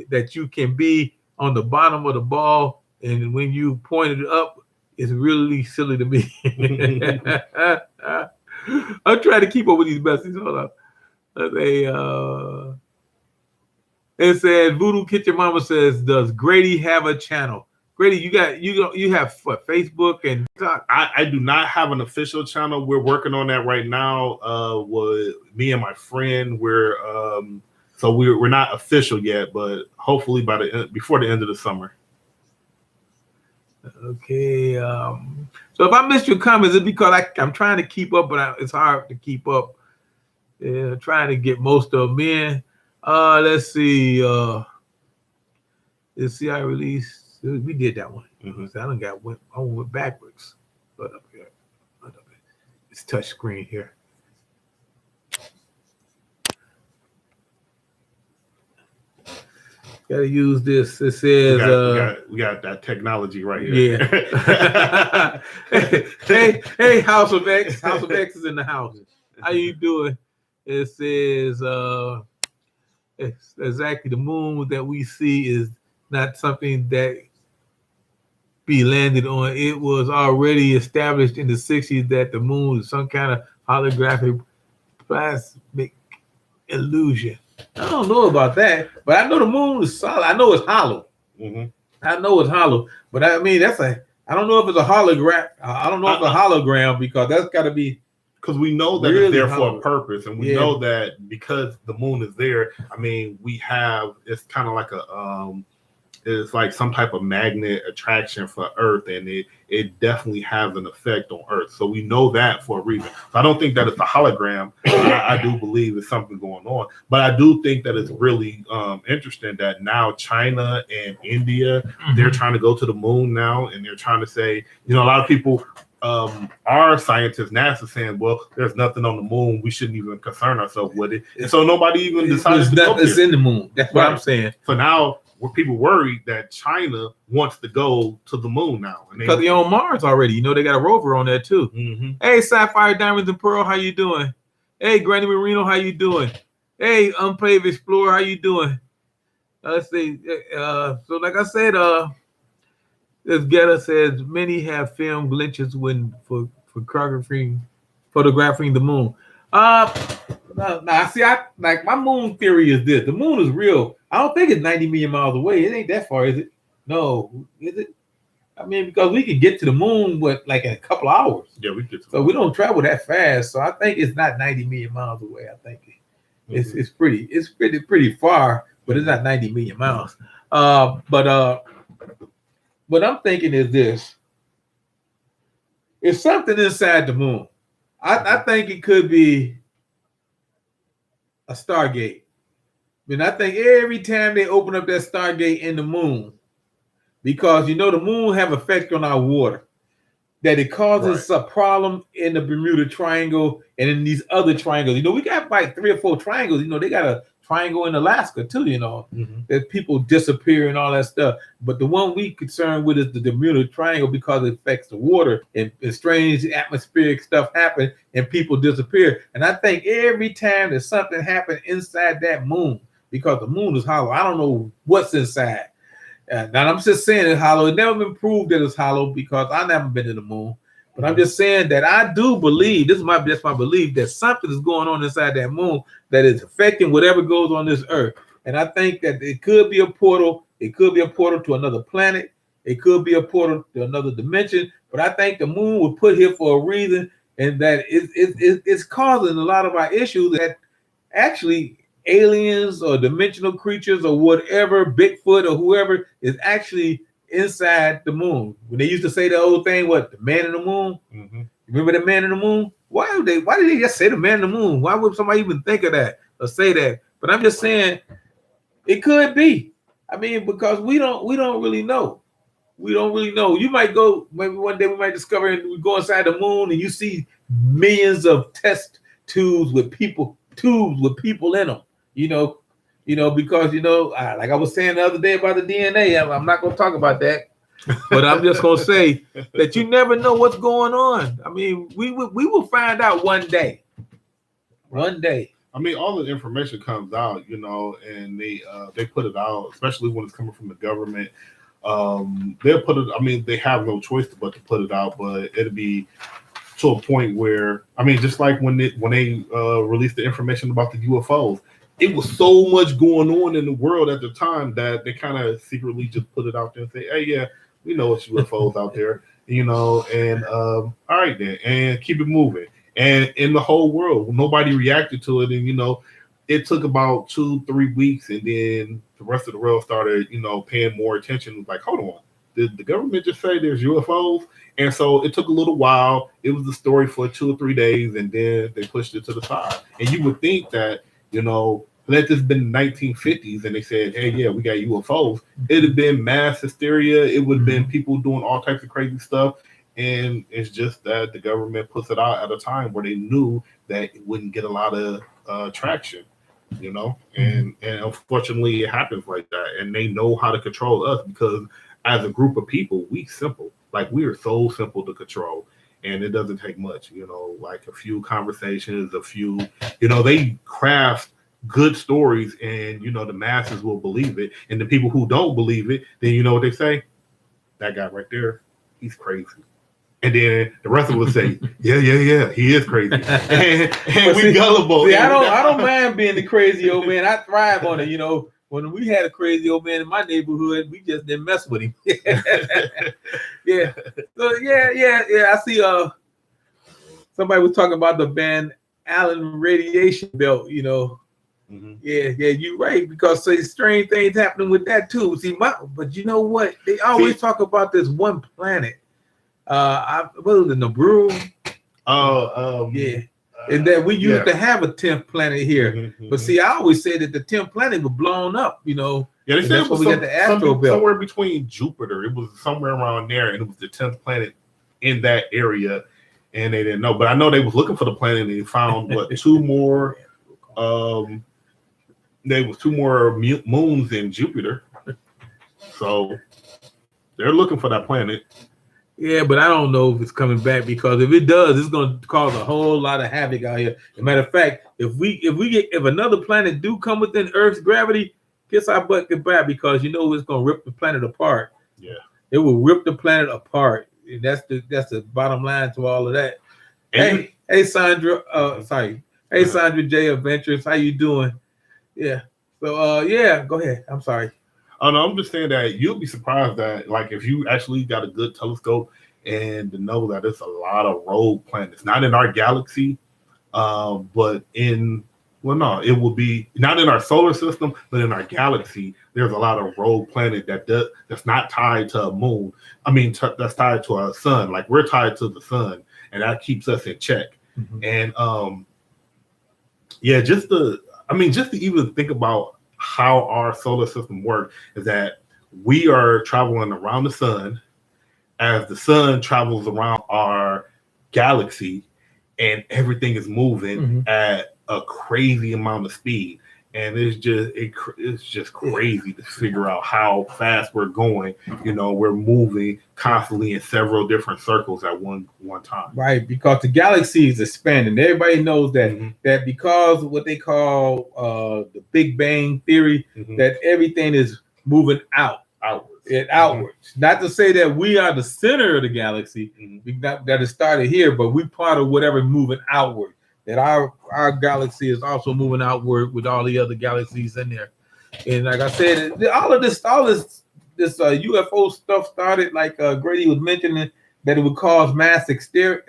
that you can be on the bottom of the ball, and when you point it up, it's really silly to me. I'm trying to keep up with these messages. Hold on. It said Voodoo Kitchen Mama says, does Grady have a channel? Grady, you have what, Facebook and TikTok? I do not have an official channel. We're working on that right now. With me and my friend, we're not official yet, but hopefully before the end of the summer. Okay. So if I missed your comments, it's because I'm trying to keep up, but it's hard to keep up. Yeah, trying to get most of them in. Let's see. Let's see. I released. We did that one. So I went backwards. But up here. It's touch screen here. Got to use this. It says we got that technology right here. Yeah. hey, House of X. House of X is in the house. How you doing? It says it's exactly the moon that we see is not something that be landed on. It was already established in the 60s that the moon is some kind of holographic plasmic illusion. I don't know about that, but I know the moon is solid. I know it's hollow. Mm-hmm. I know it's hollow, but I mean I don't know if it's a hologram. I don't know if it's a hologram because that's got to be. Because we know that it's there for a purpose, and we know that because the moon is there. I mean, it's kind of like it's like some type of magnet attraction for Earth, and it definitely has an effect on Earth. So we know that for a reason. So I don't think that it's a hologram. I do believe it's something going on, but I do think that it's really interesting that now China and India, they're trying to go to the moon now, and they're trying to say, a lot of people. Our scientists, NASA, saying, "Well, there's nothing on the moon. We shouldn't even concern ourselves with it." And so nobody even decided to go there. It's in the moon. That's what I'm saying. So now, people worried that China wants to go to the moon now, because they're on Mars already. They got a rover on there too. Mm-hmm. Hey, Sapphire, Diamonds, and Pearl, how you doing? Hey, Granny Marino, how you doing? Hey, Unpaved Explorer, how you doing? Let's see. So, like I said, this Geta says many have filmed glitches for photographing the moon. Now, see, like my moon theory is this: the moon is real. I don't think it's 90 million miles away. It ain't that far, is it? No, is it? I mean, because we could get to the moon like in a couple hours. Yeah, we get. So we don't travel that fast. So I think it's not 90 million miles away. I think it's pretty far, but it's not 90 million miles. What I'm thinking is this: it's something inside the moon. I think it could be a Stargate. I mean, I think every time they open up that Stargate in the moon, because the moon have effect on our water, that it causes a problem in the Bermuda Triangle and in these other triangles. We got like 3 or 4 triangles. They got a triangle in Alaska too, that people disappear and all that stuff. But the one we concerned with is the Bermuda Triangle because it affects the water and strange atmospheric stuff happen and people disappear. And I think every time that something happened inside that moon, because the moon is hollow, I don't know what's inside. Now I'm just saying it's hollow. It's never been proved that it's hollow because I've never been to the moon. But I'm just saying that I do believe, that's my belief, that something is going on inside that moon that is affecting whatever goes on this earth. And I think that it could be a portal. It could be a portal to another planet. It could be a portal to another dimension. But I think the moon was put here for a reason, and that it's causing a lot of our issues that actually aliens or dimensional creatures or whatever, Bigfoot or whoever, is actually inside the moon. When they used to say the old thing, the man in the moon? Mm-hmm. Remember the man in the moon? Why did they just say the man in the moon? Why would somebody even think of that or say that? But I'm just saying it could be. I mean, because we don't really know. We don't really know. You might go, maybe one day we might discover, and we go inside the moon and you see millions of test tubes with people in them. Because like I was saying the other day about the DNA, I'm not going to talk about that, but I'm just going to say that you never know what's going on. I mean, we will find out one day. One day. I mean, all the information comes out, and they put it out, especially when it's coming from the government. They'll put it. I mean, they have no choice but to put it out, but it'll be to a point where, I mean, just like when they released the information about the UFOs. It was so much going on in the world at the time that they kind of secretly just put it out there and say, "Hey, yeah, we know it's UFOs out there, and all right then, and keep it moving." And in the whole world, nobody reacted to it, and it took about 2-3 weeks, and then the rest of the world started, paying more attention. Like, hold on, did the government just say there's UFOs? And so it took a little while. It was the story for 2 or 3 days, and then they pushed it to the side. And you would think that, let this been the 1950s and they said, hey, yeah, we got UFOs. It'd have been mass hysteria. It would have been people doing all types of crazy stuff. And it's just that the government puts it out at a time where they knew that it wouldn't get a lot of traction, and unfortunately it happens like that. And they know how to control us because as a group of people, we are so simple to control. And it doesn't take much, like a few conversations, they craft good stories and, the masses will believe it. And the people who don't believe it, then you know what they say? that guy right there, he's crazy. And then the rest of us say, yeah, he is crazy. And we gullible. See, I don't mind being the crazy old man. I thrive on it. When we had a crazy old man in my neighborhood, we just didn't mess with him. Yeah. So yeah. I see. Somebody was talking about the Van Allen radiation belt. Mm-hmm. Yeah, you're right, because strange things happening with that too. See, but you know what? They always talk about this one planet. What was it, Nabru? Yeah. And that we used to have a 10th planet here. Mm-hmm. But see, I always say that the 10th planet was blown up, Yeah, they said it was got the astro belt. Somewhere between Jupiter. It was somewhere around there, and it was the 10th planet in that area, and they didn't know. But I know they was looking for the planet, and they found two more. There was 2 more moons in Jupiter, so they're looking for that planet. Yeah, but I don't know if it's coming back, because if it does, it's going to cause a whole lot of havoc out here. As a matter of fact, if another planet do come within Earth's gravity, kiss our butt goodbye, because it's going to rip the planet apart. Yeah, it will rip the planet apart. That's the bottom line to all of that. Hey, Sandra. Hey, Sandra J. Adventures. How you doing? Yeah. So go ahead. I'm sorry. Oh no, I'm just saying that you'll be surprised that, like, if you actually got a good telescope and to know that there's a lot of rogue planets, not in our galaxy, but it will be not in our solar system, but in our galaxy. There's a lot of rogue planet that's not tied to a moon. I mean, that's tied to our sun. Like, we're tied to the sun, and that keeps us in check. Mm-hmm. And just to even think about how our solar system works, is that we are traveling around the sun as the sun travels around our galaxy, and everything is moving at a crazy amount of speed. And it's just crazy to figure out how fast we're going. We're moving constantly in several different circles at one time. Right, because the galaxy is expanding. Everybody knows that that because of what they call the Big Bang theory, that everything is moving outwards. Not to say that we are the center of the galaxy, that it started here, but we part of whatever moving outward. That our galaxy is also moving outward with all the other galaxies in there. And like I said, all this UFO stuff started, like Grady was mentioning, that it would cause mass hysteria.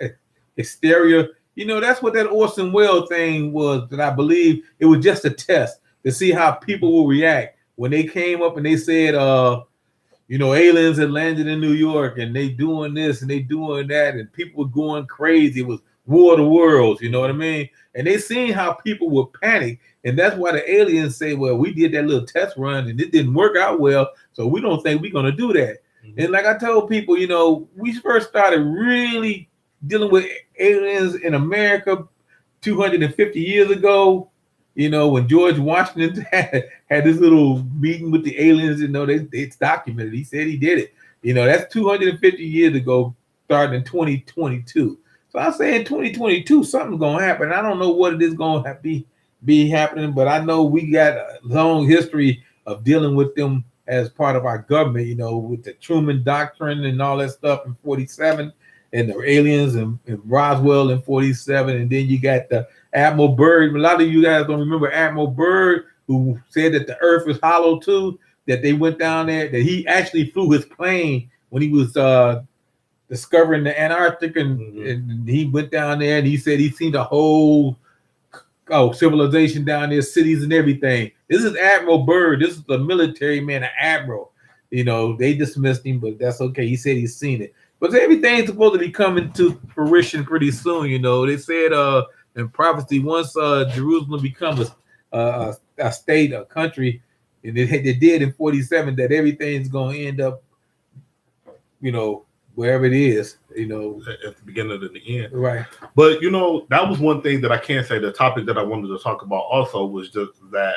That's what that Orson Welles thing was, that I believe it was just a test to see how people will react when they came up and they said, aliens had landed in New York, and they doing this and they doing that, and people were going crazy. It was War of the Worlds, you know what I mean? And they seen how people would panic, and that's why the aliens say, well, we did that little test run and it didn't work out well, so we don't think we're going to do that. And like I told people, we first started really dealing with aliens in America 250 years ago, when George Washington had this little meeting with the aliens. It's documented. He said he did it. That's 250 years ago, starting in 2022. So I say in 2022, something's gonna happen. I don't know what it is gonna be happening, but I know we got a long history of dealing with them as part of our government. With the Truman Doctrine and all that stuff in 47, and the aliens and Roswell in 47, and then you got the Admiral Byrd. A lot of you guys don't remember Admiral Byrd, who said that the Earth was hollow too. That they went down there. That he actually flew his plane when he was discovering the Antarctic, and he went down there and he said he seen the whole civilization down there, cities and everything. This is Admiral Byrd. This is the military man, an admiral. They dismissed him, but that's okay. He said he's seen it. But everything's supposed to be coming to fruition pretty soon. They said in prophecy, once Jerusalem becomes a state, a country, and they did in 47, that everything's going to end up, wherever it is, at the beginning of the end. Right. But, that was one thing that I can say. The topic that I wanted to talk about also was just that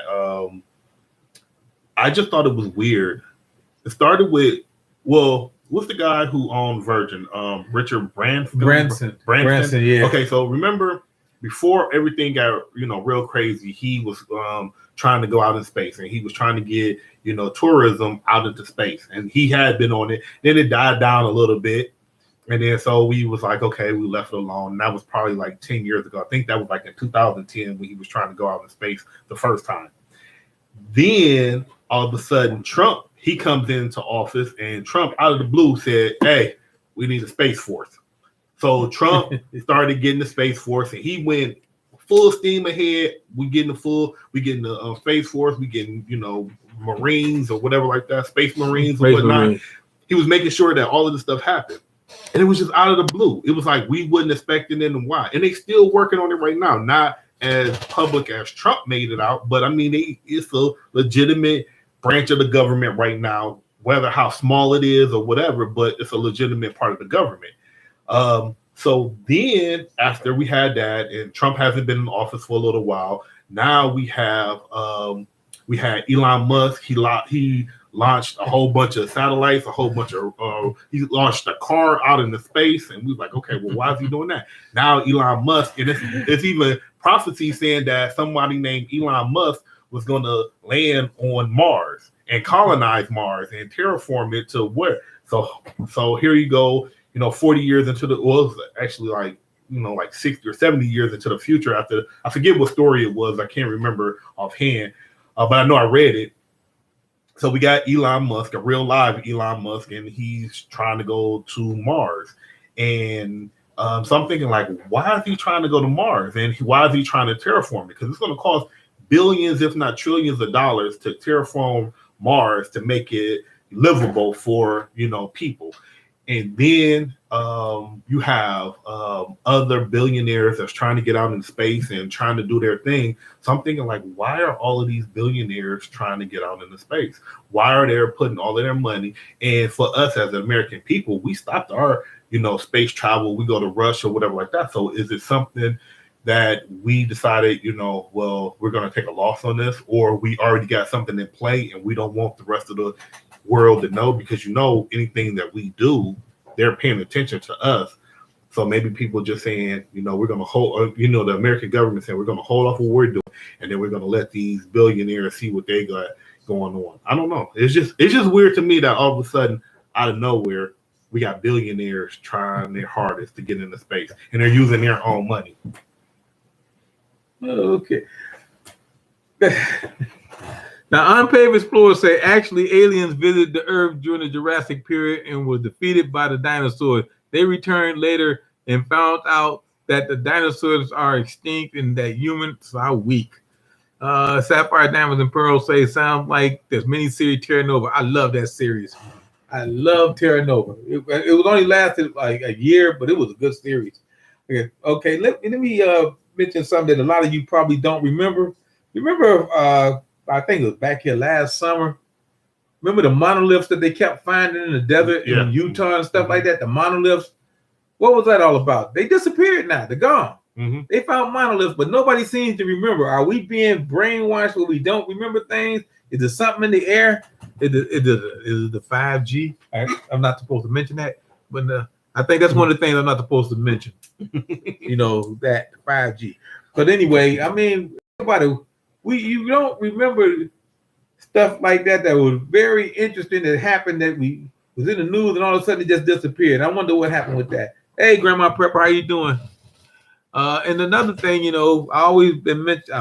I just thought it was weird. It started with, what's the guy who owned Virgin? Richard Branson. Branson, yeah. Okay, so remember, before everything got, real crazy, he was trying to go out in space, and he was trying to get, you know, tourism out into space, and he had been on it. Then it died down a little bit, and then so we was like, okay, we left it alone. And that was probably like 10 years ago. I think that was like in 2010 when he was trying to go out in space the first time. Then all of a sudden, Trump, he comes into office, and Trump out of the blue said, hey, we need a space force. So Trump started getting the space force, and he went full steam ahead. We getting the space force. We getting, you know, Marines or whatever like that, space Marines or whatnot. Marines. He was making sure that all of this stuff happened. And it was just out of the blue. It was like we wasn't expecting it, and why. And they still working on it right now. Not as public as Trump made it out, but I mean, it's a legitimate branch of the government right now, whether how small it is or whatever, but it's a legitimate part of the government. So then after we had that, and Trump hasn't been in office for a little while, now we had Elon Musk. He launched a whole bunch of satellites, he launched a car out into space, and we was like, okay, well, why is he doing that? Now Elon Musk, and it's even prophecy saying that somebody named Elon Musk was going to land on Mars and colonize Mars and terraform it to where. So here you go, you know, 40 years into it was actually like, you know, like 60 or 70 years into the future after, I forget what story it was. I can't remember offhand, but I know I read it. So we got Elon Musk, a real live Elon Musk, and he's trying to go to Mars. And so I'm thinking, like, why is he trying to go to Mars? And why is he trying to terraform it? Because it's going to cost billions, if not trillions of dollars to terraform Mars to make it livable for, you know, people. And then you have other billionaires that's trying to get out in space and trying to do their thing. So I'm thinking, like, why are all of these billionaires trying to get out into space? Why are they putting all of their money? And for us as American people, we stopped our, you know, space travel. We go to Russia or whatever like that. So is it something that we decided, you know, well, we're going to take a loss on this, or we already got something in play and we don't want the rest of the world to know? Because, you know, anything that we do, they're paying attention to us. So maybe people just saying, you know, we're going to hold, you know, the American government saying we're going to hold off what we're doing, and then we're going to let these billionaires see what they got going on. I don't know. It's just weird to me that all of a sudden, out of nowhere, we got billionaires trying their hardest to get into space, and they're using their own money. Okay. Now, unpaved explorers say actually aliens visited the Earth during the Jurassic period and were defeated by the dinosaurs. They returned later and found out that the dinosaurs are extinct and that humans are weak. Sapphire, Diamonds, and Pearls say sounds like there's many series Terra Nova. I love that series. I love Terra Nova. It was only lasted like a year, but it was a good series. Okay, let me mention something that a lot of you probably don't remember. Remember, I think it was back here last summer. Remember the monoliths that they kept finding in the desert in Utah and stuff like that? The monoliths. What was that all about? They disappeared now. They're gone. They found monoliths, but nobody seems to remember. Are we being brainwashed where we don't remember things? Is there something in the air? Is it the 5G? I'm not supposed to mention that, but I think that's one of the things I'm not supposed to mention. You know, that 5G. But anyway, I mean, you don't remember stuff like that was very interesting that happened that was in the news and all of a sudden it just disappeared. I wonder what happened with that. Hey, Grandma Prepper, how you doing? And another thing, you know, I always mention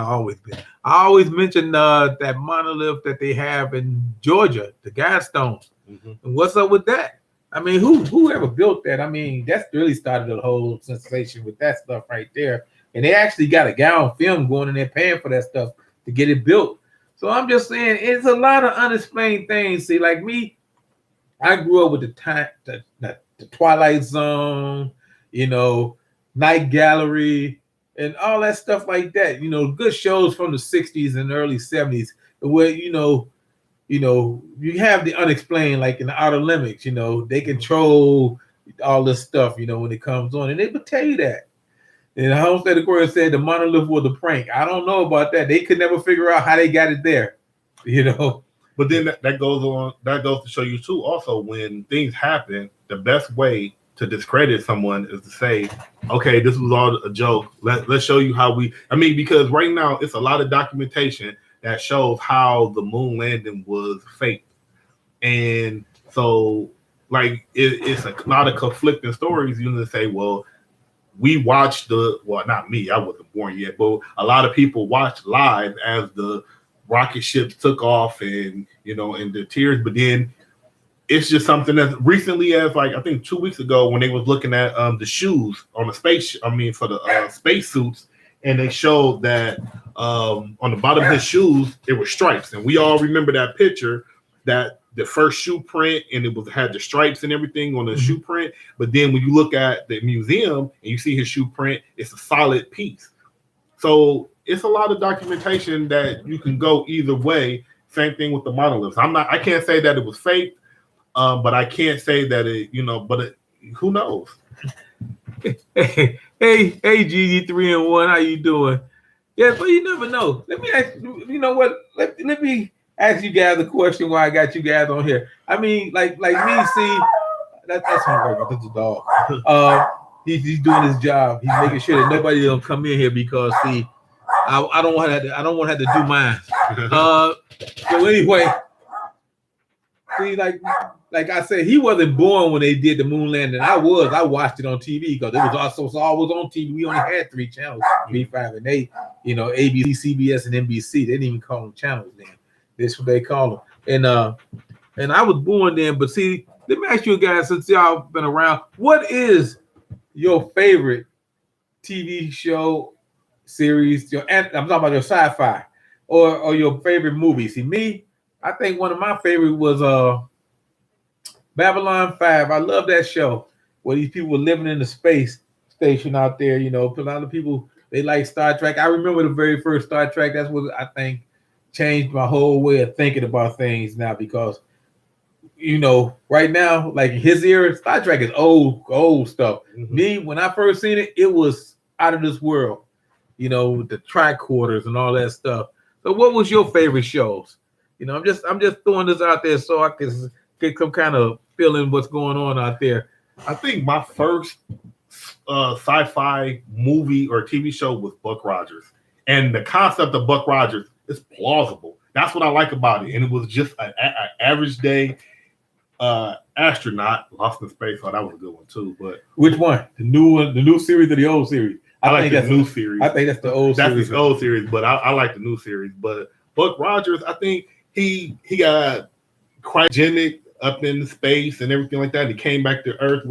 that monolith that they have in Georgia, the Guidestones. And what's up with that? I mean, whoever built that? I mean, that's really started a whole sensation with that stuff right there. And they actually got a guy on film going in there paying for that stuff to get it built. So I'm just saying, it's a lot of unexplained things. See, like me, I grew up with the Twilight Zone, you know, Night Gallery, and all that stuff like that. You know, good shows from the 60s and early 70s where, you know, you have the unexplained, like in the Outer Limits, you know, they control all this stuff, you know, when it comes on, and they would tell you that. And Homestead Aquarium said the monolith was a prank. I don't know about that. They could never figure out how they got it there, you know. But then that goes to show you too. Also, when things happen, the best way to discredit someone is to say, okay, this was all a joke. Let's show you how because right now it's a lot of documentation that shows how the moon landing was faked. And so, like, it's a lot of conflicting stories. You know, say, well, we watched not me, I wasn't born yet, but a lot of people watched live as the rocket ships took off and, and the tears. But then it's just something that recently, as like, I think 2 weeks ago, when they was looking at the shoes on the for the space suits, and they showed that on the bottom of his shoes, it were stripes. And we all remember that picture, that the first shoe print, and it had the stripes and everything on the shoe print. But then when you look at the museum and you see his shoe print, it's a solid piece. So it's a lot of documentation that you can go either way. Same thing with the monoliths. I can't say that it was fake, but I can't say that who knows? Hey, GG3 and 1, how you doing? Yeah, but you never know. Let me ask you know what? Let me ask you guys a question why I got you guys on here. I mean, like me, see, that's Humberger, that's a dog. He's doing his job. He's making sure that nobody don't come in here because see, I don't want to have to do mine. So anyway, see, like I said, he wasn't born when they did the moon landing. I watched it on TV because it was also always on TV. We only had 3 channels, 3, 5, and 8. ABC, CBS, and NBC. They didn't even call them channels then. That's what they call them. And I was born then. But see, let me ask you guys, since y'all been around, what is your favorite TV show, series? I'm talking about your sci-fi or your favorite movie. See, me, I think one of my favorite was Babylon 5. I love that show where these people were living in the space station out there. A lot of people, they like Star Trek. I remember the very first Star Trek. That's what I think changed my whole way of thinking about things now because, right now, like his era, Star Trek is old stuff. Mm-hmm. Me, when I first seen it, it was out of this world, with the tricorders and all that stuff. So what was your favorite shows? I'm just throwing this out there so I can get some kind of feeling what's going on out there. I think my first sci-fi movie or TV show was Buck Rogers. And the concept of Buck Rogers is plausible. That's what I like about it. And it was just an average day astronaut lost in space. Oh, that was a good one too. But which one? The new one, the new series or the old series? I like the new series. I think that's the old series. That's the old series, but I like the new series. But Buck Rogers, I think he got cryogenic up in space and everything like that. He came back to Earth,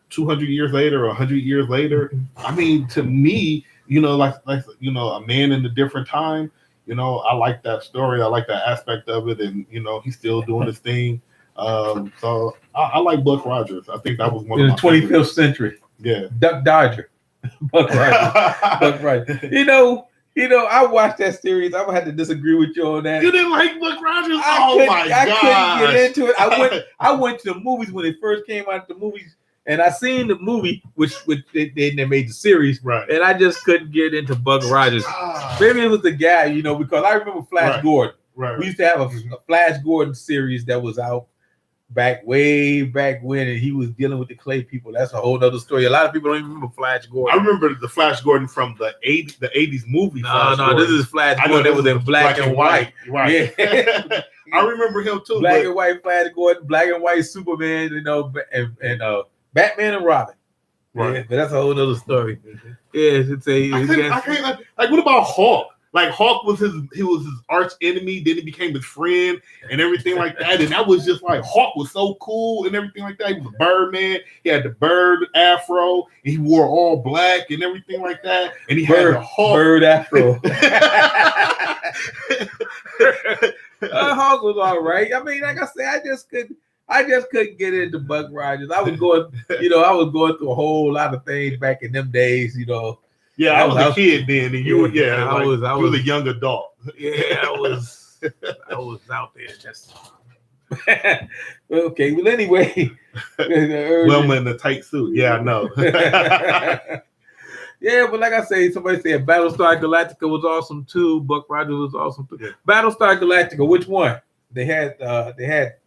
200 years later or 100 years later. I mean, to me, like a man in a different time. I like that story. I like that aspect of it, and he's still doing his thing. So I like Buck Rogers. I think that was one in of the 25th favorites. Century. Yeah, Duck Dodger. Buck Rogers. Buck Rogers. I watched that series. I'm gonna have to disagree with you on that. You didn't like Buck Rogers? I couldn't get into it. I went to the movies when it first came out. The movies, and I seen the movie, which they made the series, right? And I just couldn't get into Buck Rogers. Maybe it was the guy, because I remember Flash Gordon. Right. We used to have a Flash Gordon series that was out way back when, and he was dealing with the clay people. That's a whole other story. A lot of people don't even remember Flash Gordon. I remember the Flash Gordon from the 80s movie. No, this is Flash Gordon that was in black and white. Right. Yeah. I remember him too. Black and white Flash Gordon, black and white Superman, and Batman and Robin. Right. Yeah, but that's a whole other story. Mm-hmm. Yeah, I can't like what about Hawk? Like Hawk was his arch enemy, then he became his friend and everything like that. And that was just like Hawk was so cool and everything like that. He was a Birdman. He had the bird afro, and he wore all black and everything like that. And he had the Hawk bird afro. Hawk was all right. I mean, like I said, I just couldn't get into Buck Rogers. I was going through a whole lot of things back in them days, Yeah, I was a kid then, and you were I was a young adult. Yeah, I was out there just okay. Well, anyway, Wilma in the tight suit. Yeah, I know. Yeah, but like I say, somebody said Battlestar Galactica was awesome too. Buck Rogers was awesome too. Yeah. Battlestar Galactica, which one? They had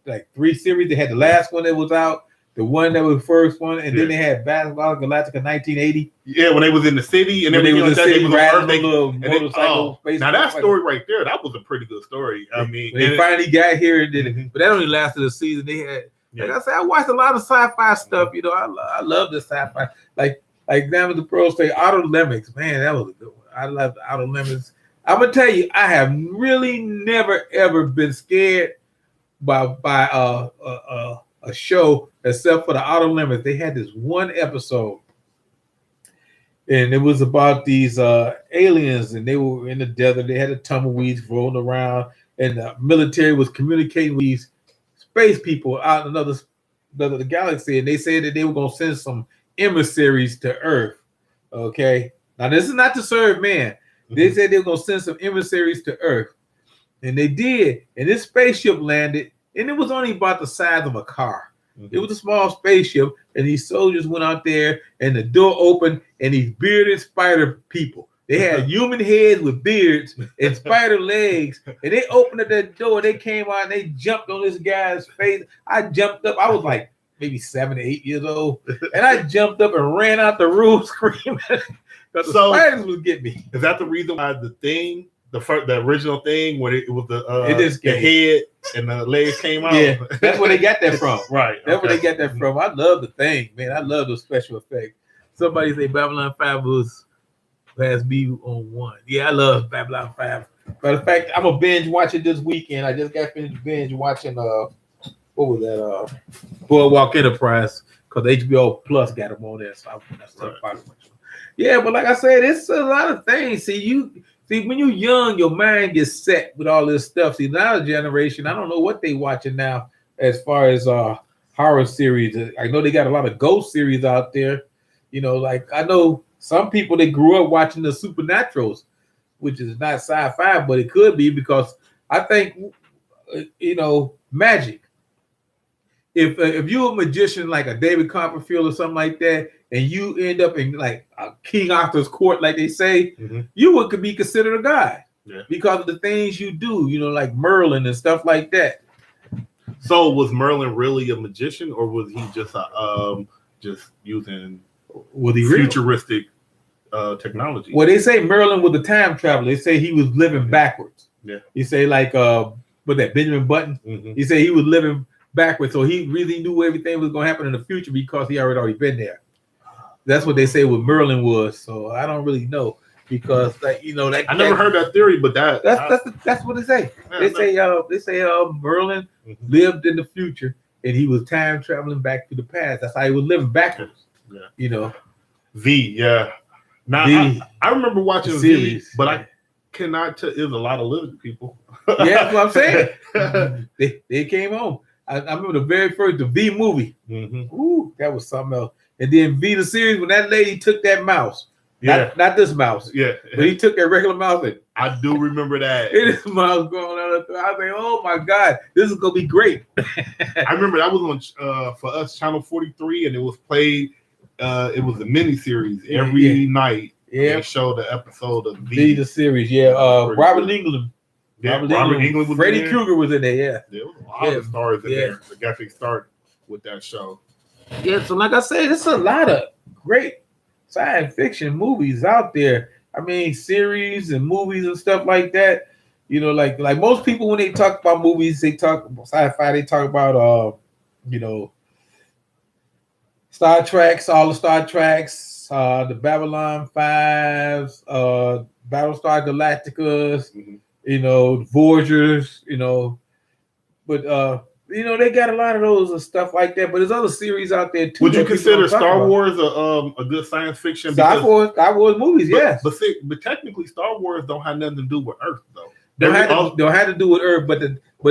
like 3 series. They had the last one that was out The one that was the first one, and then they had Battlestar Galactica 1980. Yeah, when they was in the city and when everything they was like that, they was on Earth. They, little motorcycle. Now that story right there, that was a pretty good story. I mean, they finally got here and did it, but that only lasted a season. They had, like I said, I watched a lot of sci-fi stuff. You know, I love the sci-fi. Like Damn the Pro say, Outer Limits. Man, that was a good one. I love the Outer Limits. I'm gonna tell you, I have really never ever been scared by a show except for the Outer Limits. They had this one episode, and it was about these aliens, and they were in the desert. They had the tumbleweeds rolling around, and the military was communicating with these space people out in another galaxy, and they said that they were going to send some emissaries to Earth. Okay, now this is not to serve man. They said they were going to send some emissaries to Earth, and they did. And this spaceship landed, and it was only about the size of a car. It was a small spaceship, and these soldiers went out there, and the door opened, and these bearded spider people. They had human heads with beards and spider legs, and they opened up that door. They came out, and they jumped on this guy's face. I jumped up. I was like maybe 7 or 8 years old, and I jumped up and ran out the room screaming because the spiders would get me. Is that the reason why the original thing where it was the head and the legs came out? Yeah, that's where they got that from. Right. That's where they got that from. I love the thing, man. I love those special effects. Somebody say Babylon 5 was past me on 1. Yeah, I love Babylon 5. Matter of fact, I'm a binge watch it this weekend. I just got finished binge watching what was that? Boardwalk Enterprise, because HBO Plus got them on there. So yeah, but like I said, it's a lot of things. See, when you're young, your mind gets set with all this stuff. See, now the generation, I don't know what they watching now as far as horror series. I know they got a lot of ghost series out there. You know, like I know some people that grew up watching the Supernaturals, which is not sci-fi, but it could be because I think, magic. If you're a magician like a David Copperfield or something like that, and you end up in like King Arthur's court, like they say, you could be considered a god because of the things you do, like Merlin and stuff like that. So was Merlin really a magician, or was he just using futuristic technology? Well, they say Merlin was a time traveler. They say he was living backwards. Yeah. You say like Benjamin Button. He said he was living backwards, so he really knew everything was going to happen in the future because he already been there. That's what they say what Merlin was. So I don't really know because I never heard that theory, but that's what they say. They say Merlin lived in the future and he was time traveling back to the past. That's how he was living backwards. Yeah. Now I remember watching series, but I cannot tell. There's a lot of living people. Yeah, that's what I'm saying. They came home. I remember the very first V movie. Ooh, that was something else. And then V the series when that lady took that mouse. Not this mouse. Yeah. But he took that regular mouse and I do remember that. This mouse going on. I was like, oh my God, this is gonna be great. I remember that was on for us Channel 43, and it was played. It was a mini series every night. Yeah, they showed the episode of V the series. Yeah, Robert Englund. Yeah, Robert Englund was Freddy Krueger was in there. Yeah, there was a lot of stars in there. The got to start with that show. Yeah, so like I said, there's a lot of great science fiction movies out there. I mean, series and movies and stuff like that. Like most people when they talk about movies, they talk about sci-fi. They talk about Star Treks, all the Star Treks, the Babylon 5s, Battlestar Galacticas, Voyagers, but they got a lot of those and stuff like that. But there's other series out there too. Would you consider Star Wars a good science fiction? Star Wars movies, yes. But technically, Star Wars don't have nothing to do with Earth, though. Don't have to do with Earth, but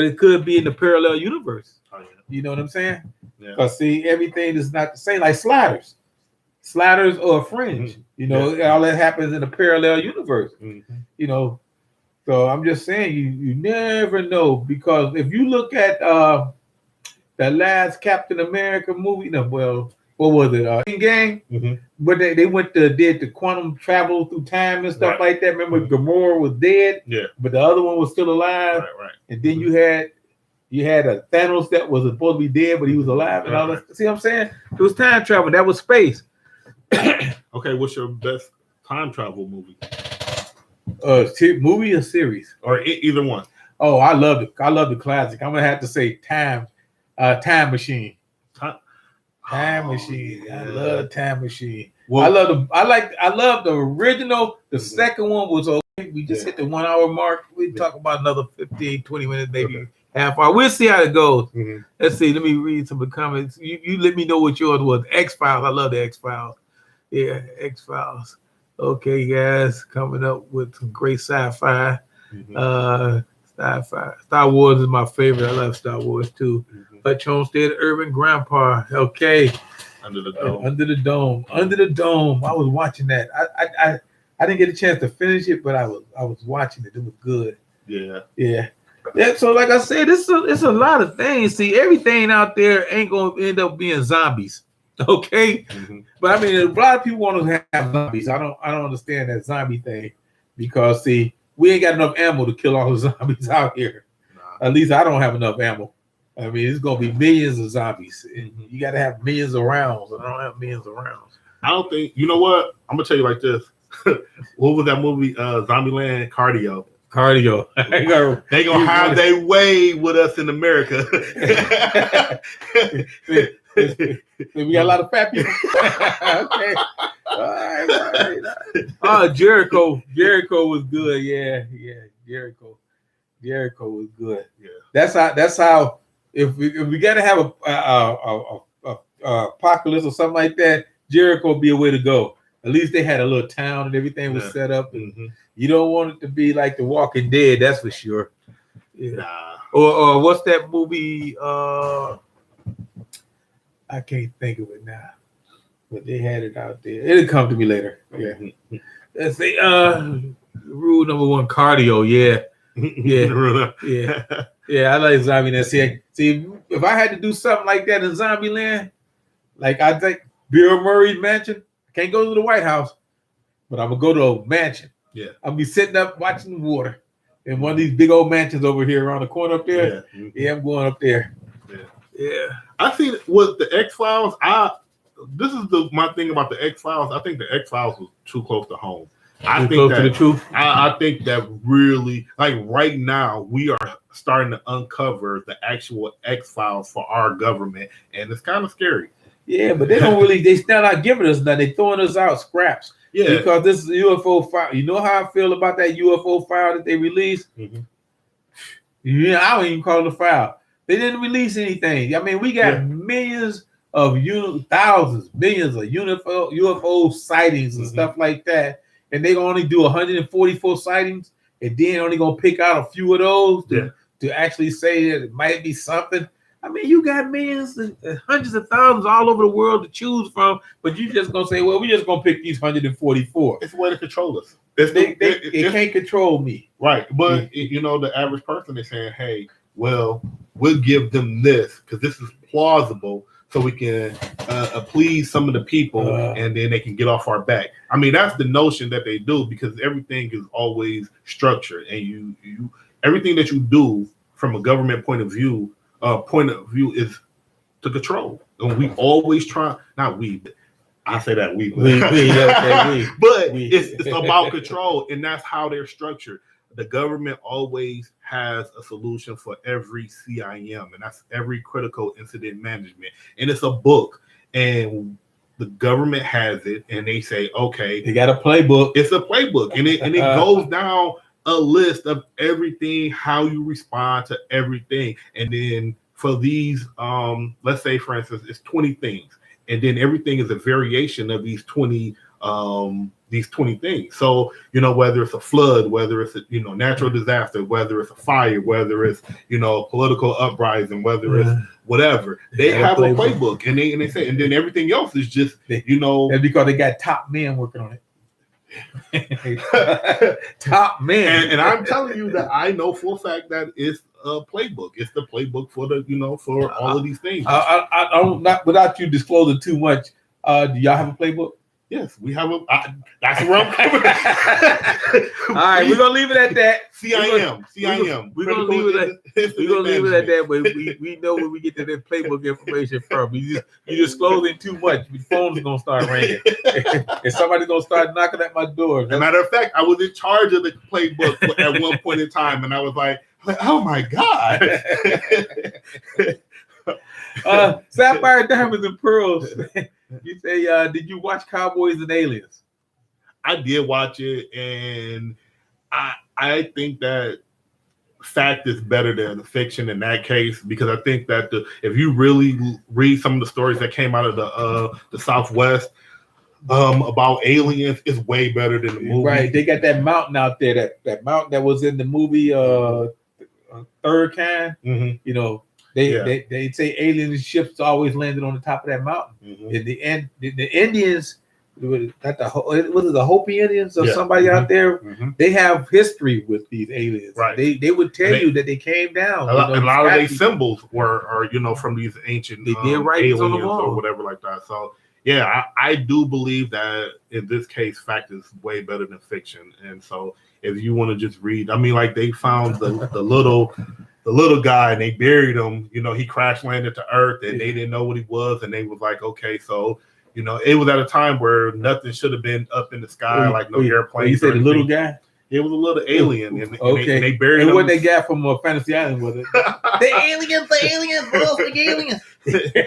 it could be in the parallel universe. Oh, yeah. You know what I'm saying? Yeah. Because see, everything is not the same. Like Sliders or Fringe. All that happens in a parallel universe. So I'm just saying, you never know, because if you look at the last Captain America movie, what was it? Gang, but they did the quantum travel through time and stuff like that. Remember, Gamora was dead, but the other one was still alive. Right. And then you had You had a Thanos that was supposed to be dead, but he was alive, and all that. See what I'm saying? It was time travel. That was space. Okay, what's your best time travel movie? Movie or series? Or either one. Oh, I love it. I love the classic. I'm gonna have to say Time Machine. Time Machine. Yeah. I love Time Machine. Well, I love the original. The second one was okay. We just hit the 1 hour mark. We talk about another 15, 20 minutes, maybe half hour. We'll see how it goes. Mm-hmm. Let's see. Let me read some of the comments. You let me know what yours was. X-Files. I love the X-Files. Yeah, X-Files. Okay, guys, coming up with some great sci-fi. Mm-hmm. Sci-fi. Star Wars is my favorite. I love Star Wars too. Mm-hmm. Hutch Homestead, Urban Grandpa. Okay. Under the Dome. Under the Dome. Under the Dome. I was watching that. I didn't get a chance to finish it, but I was watching it. It was good. Yeah. Yeah. Yeah. So like I said, it's a lot of things. See, everything out there ain't gonna end up being zombies. Okay. Mm-hmm. But I mean, a lot of people want to have zombies. I don't understand that zombie thing because see, we ain't got enough ammo to kill all the zombies out here. Nah. At least I don't have enough ammo. I mean, it's gonna be millions of zombies. Mm-hmm. You got to have millions of rounds. I don't have millions of rounds. I don't think. You know what? I'm gonna tell you like this. What was that movie? Zombieland. Cardio. They gonna have their way with us in America. We got a lot of fat people. Okay. All right. Oh, Jericho was good. Yeah. Jericho was good. Yeah. That's how. If we got to have a apocalypse or something like that, Jericho would be a way to go. At least they had a little town and everything was set up. And you don't want it to be like The Walking Dead, that's for sure. Yeah. Nah. Or what's that movie? I can't think of it now, but they had it out there. It'll come to me later. Yeah. Let's see. Rule number 1: cardio. Yeah. Yeah. I like Zombieland. See, if I had to do something like that in Zombieland, like I think Bill Murray's mansion, I can't go to the White House, but I'm gonna go to a mansion. Yeah. I'll be sitting up watching the water in one of these big old mansions over here around the corner up there. Yeah, I'm going up there. Yeah. I see with the X-Files, this is my thing about the X-Files. I think the X-Files was too close to home. Too close to the truth. I think that really, like right now, we are starting to uncover the actual X-Files for our government, and it's kind of scary. Yeah, but they don't really, they're still not giving us nothing. They're throwing us out scraps. Yeah. Because this is UFO file. You know how I feel about that UFO file that they released? Mm-hmm. Yeah, I don't even call it a file. They didn't release anything. I mean, we got millions of thousands, millions of UFO sightings and stuff like that. And they're going to only do 144 sightings. And then only going to pick out a few of those to actually say that it might be something. I mean, you got millions, hundreds of thousands all over the world to choose from, but you just gonna say, "Well, we're just gonna pick these 144." It's a way to control us. They can't control me, right? But the average person is saying, "Hey, well, we'll give them this because this is plausible, so we can please some of the people, and then they can get off our back." I mean, that's the notion that they do because everything is always structured, and you everything that you do from a government point of view is to control. And we always try, not we, but I say that we. But it's about control, and that's how they're structured. The government always has a solution for every CIM, and that's every critical incident management. And it's a book, and the government has it, and they say, okay, they got a playbook. It's a playbook, and it goes down a list of everything, how you respond to everything. And then for these, let's say for instance, it's 20 things. And then everything is a variation of these 20 things. So, whether it's a flood, whether it's a, natural disaster, whether it's a fire, whether it's, political uprising, whether it's whatever, they have a playbook and they say, and then everything else is just, That's because they got top men working on it. Top man, and I'm telling you that I know for a fact that it's a playbook. It's the playbook for for all of these things. I don't, not without you disclosing too much. Do y'all have a playbook? Yes, we have a. That's where I'm coming. All right, we're gonna leave it at that. CIM. We're gonna leave it at that. But we know where we get to that playbook information from. You disclosing too much. The phone's gonna start ringing, and somebody's gonna start knocking at my door. As a matter of fact, I was in charge of the playbook at one point in time, and I was like, oh my god. Sapphire, Diamonds, and Pearls. You say, did you watch Cowboys and Aliens? I did watch it, and I think that fact is better than the fiction in that case, because I think that if you really read some of the stories that came out of the Southwest about aliens, it's way better than the movie. Right, they got that mountain out there, that mountain that was in the movie Third Kind. Mm-hmm. You know, they say alien ships always landed on the top of that mountain. Mm-hmm. The Indians, was it the Hopi Indians or somebody out there? Mm-hmm. They have history with these aliens. Right. They would tell you that they came down. A lot of their symbols are from these ancient aliens on the wall or whatever like that. So yeah, I do believe that in this case, fact is way better than fiction. And so if you want to just read, I mean, like they found the little guy and they buried him. You know, he crash landed to Earth and they didn't know what he was, and they was like, okay, so you know, it was at a time where nothing should have been up in the sky, like no airplanes. You said the little guy? It was a little alien, and they buried him. And what they got from Fantasy Island was it? the aliens, the aliens.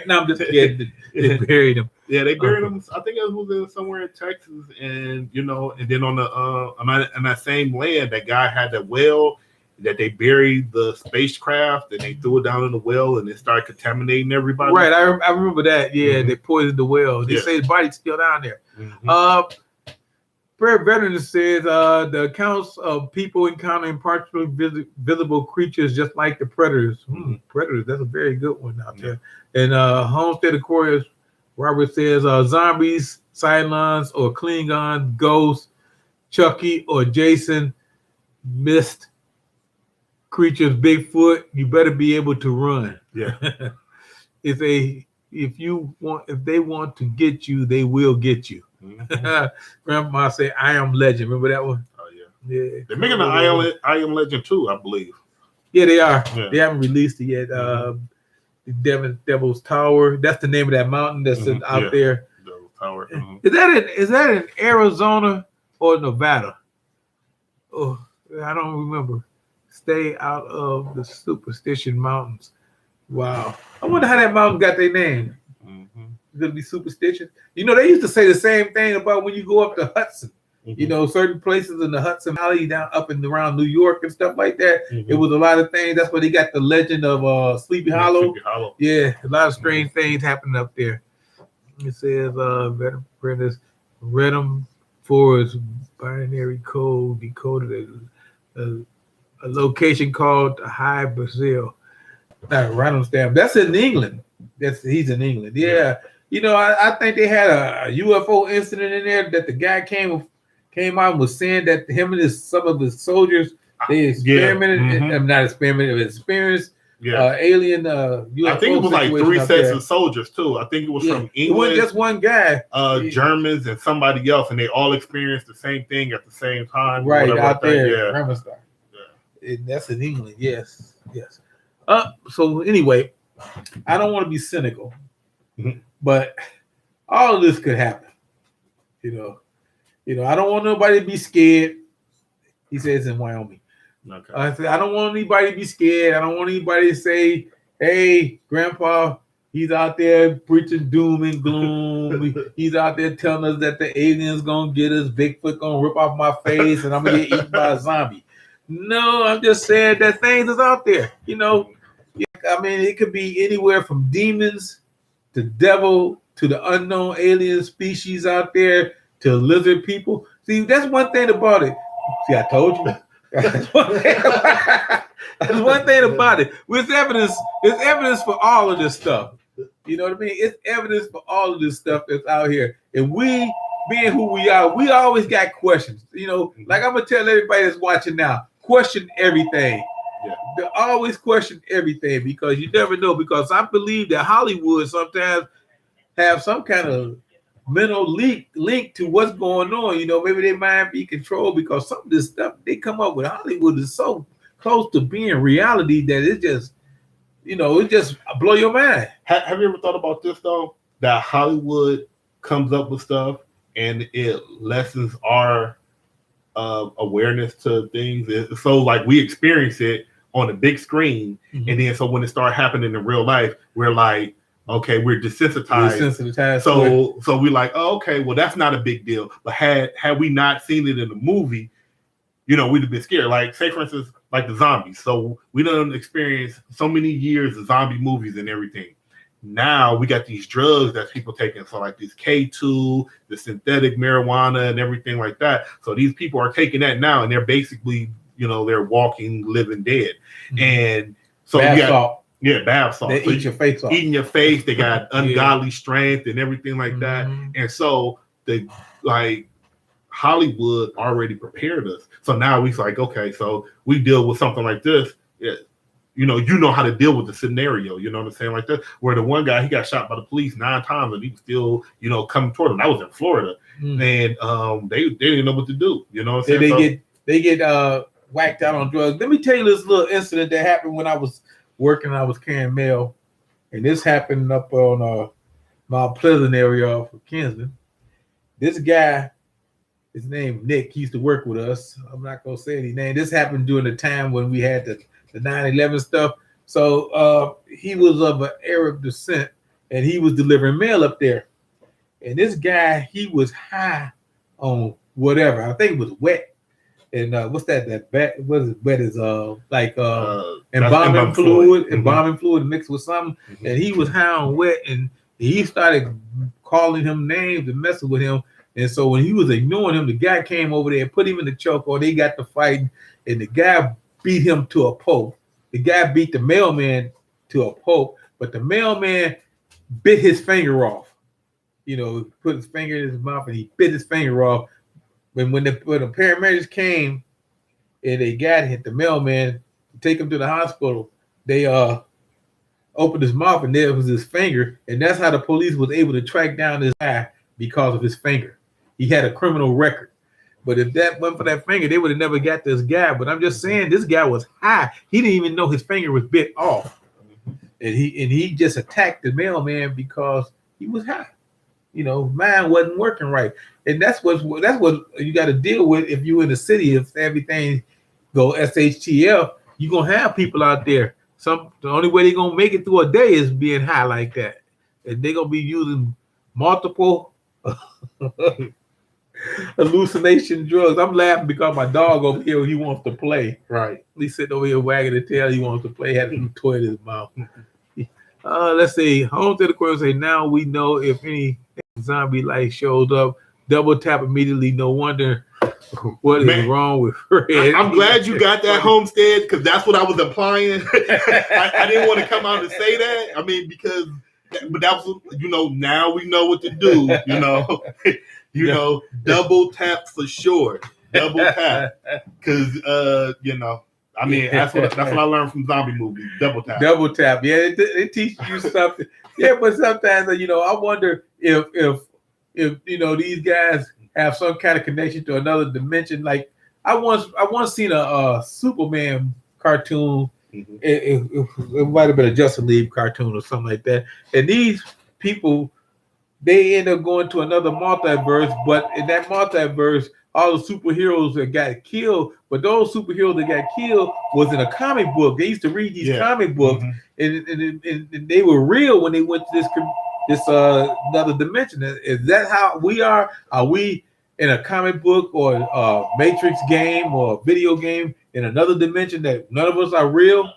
No, I'm just kidding. They buried him. Yeah, they buried him. I think it was somewhere in Texas, and you know, and then on that same land, that guy had that well that they buried the spacecraft, and they threw it down in the well, and it started contaminating everybody. Right, I remember that. Yeah, mm-hmm. They poisoned the well. They say the body's still down there. Mm-hmm. Prayer Veteran says the accounts of people encountering partially visible creatures just like the predators. Predators, that's a very good one out there. And Homestead Aquarius, Robert says zombies, Cylons, or Klingons, ghosts, Chucky or Jason, mist creatures, Bigfoot, you better be able to run. Yeah. If they want to get you, they will get you. Mm-hmm. Grandma said, I Am Legend. Remember that one? Oh yeah. They're making an I Am Legend too, I believe. Yeah, they are. Yeah. They haven't released it yet. The Devil's Tower. That's the name of that mountain that's out there. Devil's Tower. Mm-hmm. Is that in Arizona or Nevada? Oh, I don't remember. Stay out of the Superstition Mountains. Wow. I wonder how that mountain got their name. Mm-hmm. It's going to be Superstition. You know, they used to say the same thing about when you go up to Hudson. Mm-hmm. You know, certain places in the Hudson Valley, down up and around New York and stuff like that. Mm-hmm. It was a lot of things. That's where they got the legend of Sleepy Hollow. Sleepy Hollow. Yeah, a lot of strange things happening up there. It says, Veteran Apprentice, Redham Forest binary code decoded a location called High Brazil. Random stamp. That's in England. He's in England. Yeah. You know, I think they had a UFO incident in there that the guy came out and was saying that him and some of his soldiers, they experimented, not experimented, experienced alien UFO. I think it was like 3 sets of soldiers too. I think it was from England. It wasn't just one guy. Germans and somebody else, and they all experienced the same thing at the same time. Right, out there. And that's in England. Yes. So anyway, I don't want to be cynical, but all of this could happen. You know, I don't want nobody to be scared. He says in Wyoming. Okay. I said I don't want anybody to be scared. I don't want anybody to say, "Hey, Grandpa, he's out there preaching doom and gloom. He's out there telling us that the aliens gonna get us. Bigfoot gonna rip off my face, and I'm gonna get eaten by a zombie." No, I'm just saying that things is out there. You know, I mean, it could be anywhere from demons to devil to the unknown alien species out there to lizard people. See, that's one thing about it. See, I told you. That's one thing about it. With evidence, it's evidence for all of this stuff. You know what I mean? It's evidence for all of this stuff that's out here. And we, being who we are, we always got questions. You know, like I'm gonna tell everybody that's watching now, question everything. They always question everything because you never know. Because I believe that Hollywood sometimes have some kind of mental link to what's going on. You know, maybe they might be controlled because some of this stuff they come up with Hollywood is so close to being reality that it just, you know, it just blow your mind. Have you ever thought about this though? That Hollywood comes up with stuff and it lessens our awareness to things. So like we experience it on a big screen, and then so when it starts happening in real life, we're like, okay, we're desensitized. So we're like, oh, okay, well that's not a big deal. But had we not seen it in the movie, you know, we'd have been scared. Like, say for instance, like the zombies. So we done experienced so many years of zombie movies and everything. Now we got these drugs that people taking, so like this K2, the synthetic marijuana and everything like that. So these people are taking that now, and they're basically, you know, they're walking, living dead. And so bath salt. Yeah, bath salt. They so eat your face off. Eating your face. They got ungodly strength and everything like that. And so Hollywood already prepared us. So now we're like, okay, so we deal with something like this. Yeah. You know how to deal with the scenario. You know what I'm saying? Like that, where the one guy, he got shot by the police 9 times and he was still, you know, coming toward him. That was in Florida. And they didn't know what to do. You know what I'm saying? They get whacked out on drugs. Let me tell you this little incident that happened when I was working. I was carrying mail. And this happened up on Mount Pleasant area of Kinston. This guy, his name Nick, he used to work with us. I'm not going to say any name. This happened during the time when we had the 9/11 stuff. So he was of an Arab descent, and he was delivering mail up there. And this guy, he was high on whatever. I think it was wet. And what's that? What is wet? Is embalming fluid mixed with something. And he was high on wet, and he started calling him names and messing with him. And so when he was ignoring him, the guy came over there and put him in the chokehold. They got to fighting, and the guy beat him to a pulp. The guy beat the mailman to a pulp, but the mailman bit his finger off. You know, put his finger in his mouth and he bit his finger off. When the paramedics came and they hit the mailman to take him to the hospital, they opened his mouth and there was his finger, and that's how the police was able to track down this guy because of his finger. He had a criminal record. But if that wasn't for that finger, they would have never got this guy. But I'm just saying, this guy was high. He didn't even know his finger was bit off. And he just attacked the mailman because he was high. You know, mine wasn't working right. And that's what you got to deal with if you're in the city. If everything go SHTF, you're going to have people out there. The only way they're going to make it through a day is being high like that. And they're going to be using multiple hallucination drugs. I'm laughing because my dog over here, he wants to play. Right. He's sitting over here wagging the tail. He wants to play. Had a toy in his mouth. Let's see. Home to the question say, now we know if any zombie light shows up, double tap immediately. No wonder what is wrong with Fred. I'm glad you got that, Homestead, because that's what I was implying. I didn't want to come out and say that. I mean, but that was, you know, now we know what to do, you know. Know, double tap for sure. Double tap. Because, you know, I mean, that's what I learned from zombie movies. Double tap. Double tap. Yeah, it teaches you something. Yeah, but sometimes, you know, I wonder if you know, these guys have some kind of connection to another dimension. Like I once seen a Superman cartoon. It might have been a Justice League cartoon or something like that. And these people, they end up going to another multiverse, but in that multiverse, all the superheroes that got killed, but those superheroes that got killed was in a comic book. They used to read these comic books, and they were real when they went to this another dimension. Is that how we are? Are we in a comic book or a Matrix game or a video game in another dimension that none of us are real?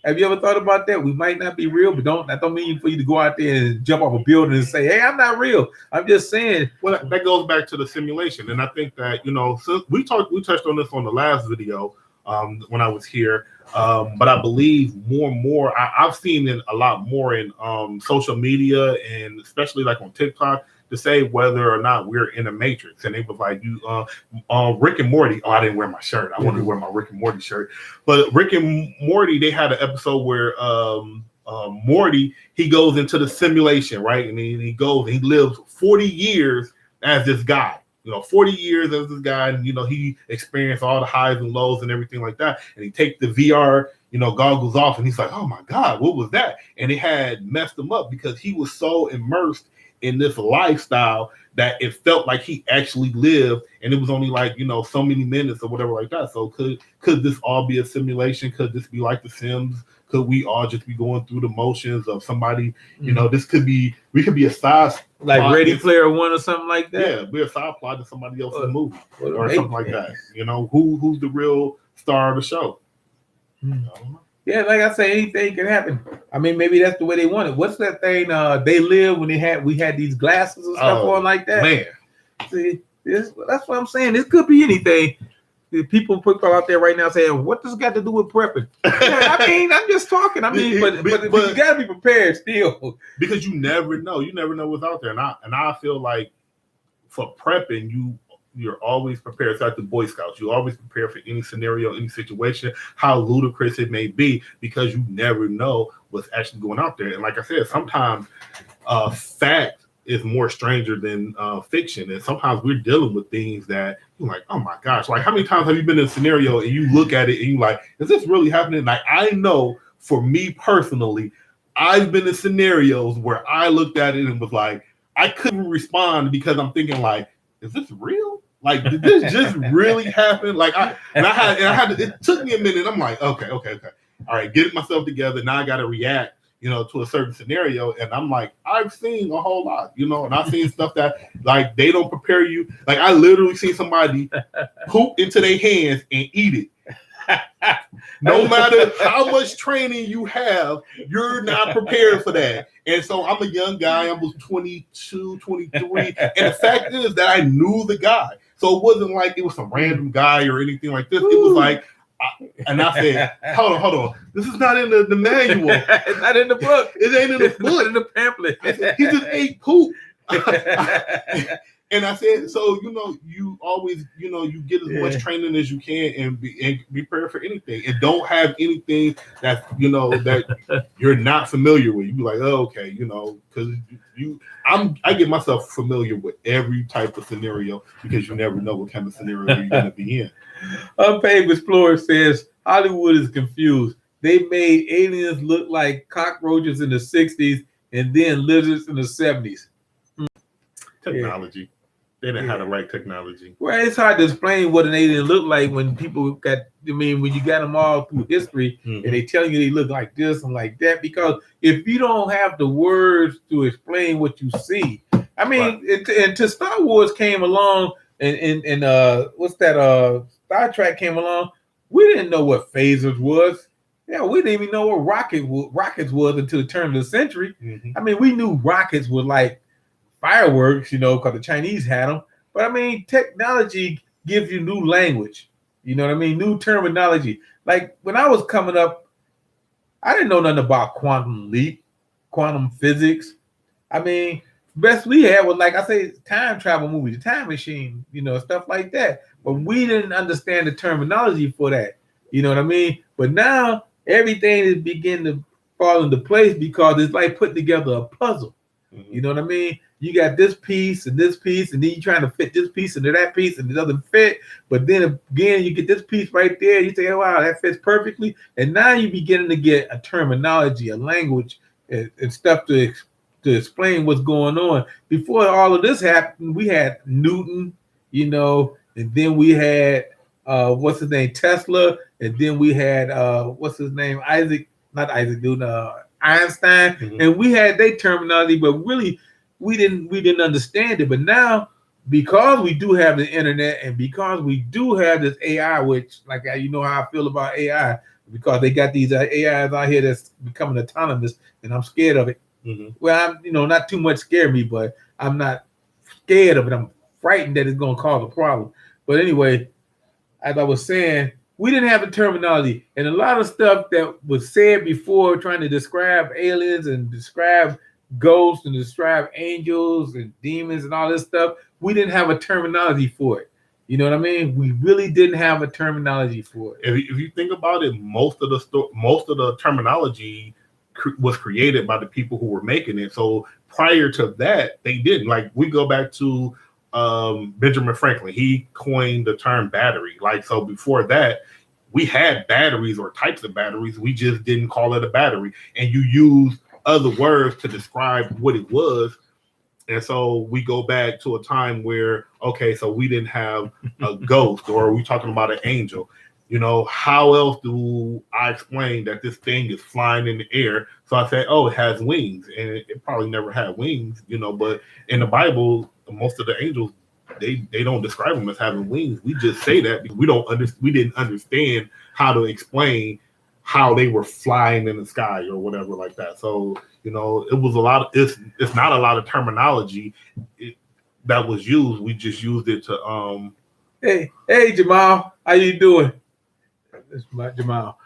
Have you ever thought about that? We might not be real, but that don't mean for you to go out there and jump off a building and say, "Hey, I'm not real." I'm just saying. Well, that goes back to the simulation, and I think that, you know, so we touched on this on the last video when I was here, but I believe more and more I've seen it a lot more in social media, and especially like on TikTok, to say whether or not we're in a matrix. And they was like, you Rick and Morty. Oh, I didn't wear my shirt. I wanted to wear my Rick and Morty shirt. But Rick and Morty, they had an episode where Morty, he goes into the simulation, right? And he goes and he lives 40 years as this guy. 40 years as this guy, and he experienced all the highs and lows and everything like that. And he takes the VR, goggles off, and he's like, "Oh my God, what was that?" And it had messed him up because he was so immersed in this lifestyle that it felt like he actually lived, and it was only like so many minutes or whatever like that. So could this all be a simulation? Could this be like The Sims? Could we all just be going through the motions of somebody? This could be, we could be a side like Ready Player One or something like that. Yeah, we're a side plot to somebody else's movie or something like that. Who's the real star of the show? Yeah, like I say, anything can happen. I mean, maybe that's the way they want it. What's that thing? They Live, when we had these glasses and stuff on like that. Man, see, that's what I'm saying. This could be anything. People put out there right now saying, "What does it got to do with prepping?" Yeah, I mean, I'm just talking. I mean, but you got to be prepared still, because you never know. You never know what's out there, and I feel like for prepping, you're always prepared. It's like the Boy Scouts. You always prepare for any scenario, any situation, how ludicrous it may be, because you never know what's actually going out there. And like I said, sometimes fact is more stranger than fiction. And sometimes we're dealing with things that you're like, oh my gosh, like how many times have you been in a scenario and you look at it and you're like, is this really happening? Like, I know for me personally, I've been in scenarios where I looked at it and was like, I couldn't respond because I'm thinking like, is this real? Like, did this just really happen? Like, I had to, it took me a minute. I'm like, okay. All right, getting myself together. Now I got to react, to a certain scenario. And I'm like, I've seen a whole lot, and I've seen stuff that like they don't prepare you. Like, I literally seen somebody poop into their hands and eat it. No matter how much training you have, you're not prepared for that. And so I'm a young guy. I was 22, 23. And the fact is that I knew the guy. So it wasn't like it was some random guy or anything like this. It was like, and I said, hold on. This is not in the manual. It's not in the book. It ain't in the book. Not in the pamphlet. He just ate poop. And I said, so, you always, you get as much training as you can and be prepared for anything. And don't have anything that, that you're not familiar with. You be like, oh, okay, because I get myself familiar with every type of scenario, because you never know what kind of scenario you're going to be in. Unpaid Explorer says Hollywood is confused. They made aliens look like cockroaches in the 60s and then lizards in the 70s. Technology. They didn't have the right technology. Well, it's hard to explain what an alien looked like when people when you got them all through history, and they tell you they look like this and like that, because if you don't have the words to explain what you see, I mean, until Star Wars came along and what's that, Star Trek came along, we didn't know what phasers was. Yeah, we didn't even know what rockets was until the turn of the century. I mean, we knew rockets were like fireworks, because the Chinese had them. But I mean, technology gives you new language. You know what I mean? New terminology. Like when I was coming up, I didn't know nothing about quantum leap, quantum physics. I mean, best we had was, like I say, time travel movies, the Time Machine, stuff like that. But we didn't understand the terminology for that. You know what I mean? But now everything is beginning to fall into place, because it's like putting together a puzzle. You know what I mean? You got this piece, and then you're trying to fit this piece into that piece, and it doesn't fit. But then again, you get this piece right there. You say, oh, wow, that fits perfectly. And now you're beginning to get a terminology, a language, and stuff to explain what's going on. Before all of this happened, we had Newton, and then we had, what's his name, Tesla, and then we had, what's his name, Einstein, and we had their terminology, but really we didn't understand it. But now, because we do have the internet, and because we do have this AI, which, like, how I feel about AI, because they got these AIs out here that's becoming autonomous, and I'm scared of it. Well, I'm not too much scared me, but I'm not scared of it. I'm frightened that it's going to cause a problem. But anyway, as I was saying, we didn't have the terminology, and a lot of stuff that was said before, trying to describe aliens and describe ghosts and describe angels and demons and all this stuff, we didn't have a terminology for it. You know what I mean? We really didn't have a terminology for it. If you think about it, most of the terminology was created by the people who were making it. So prior to that, they didn't. Like, we go back to Benjamin Franklin. He coined the term battery. Like, so before that, we had batteries or types of batteries. We just didn't call it a battery. And you use other words to describe what it was. And so we go back to a time where, okay, so we didn't have a ghost, or we talking about an angel. You know, how else do I explain that this thing is flying in the air? So I say, oh, it has wings, and it probably never had wings, you know, but in the Bible, most of the angels, they don't describe them as having wings. We just say that because we didn't understand how to explain how they were flying in the sky or whatever like that. So, you know, it was it's not a lot of terminology that was used. We just used it to Hey Jamal, how you doing? That's my Jamal.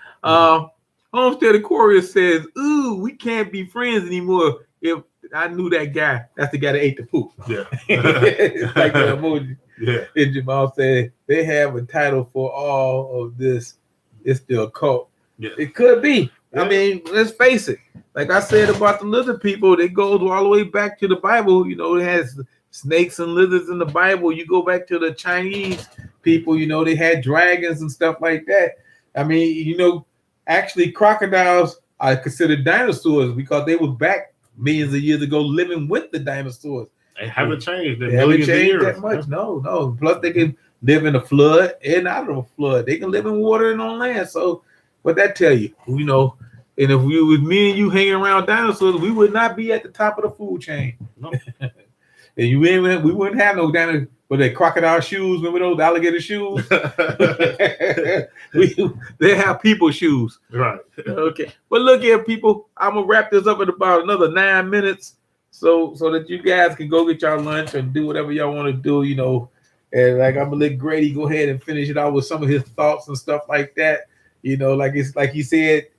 Homestead Aquarius says, ooh, we can't be friends anymore. If I knew that guy, that's the guy that ate the poop. Yeah. It's like the emoji. Yeah. And Jamal said they have a title for all of this. It's the occult. Yeah. It could be. Yeah. I mean, let's face it. Like I said about the lizard people, it goes all the way back to the Bible. You know, it has snakes and lizards in the Bible. You go back to the Chinese people, you know, they had dragons and stuff like that. I mean, you know, actually crocodiles are considered dinosaurs because they was back millions of years ago living with the dinosaurs. They haven't changed in They haven't millions of changed years. that much. No. Plus, they can live in a flood and out of a flood. They can live in water and on land. So, what that tell you? You know, and if we was me and you hanging around dinosaurs, we would not be at the top of the food chain. No. And we wouldn't have no dinosaurs. But they crocodile shoes, remember those alligator shoes? They have people shoes. Right. Okay. But look here, people. I'm gonna wrap this up in about another 9 minutes, so that you guys can go get y'all lunch and do whatever y'all want to do, you know. And like I'm gonna let Grady go ahead and finish it out with some of his thoughts and stuff like that. You know, like it's like he said,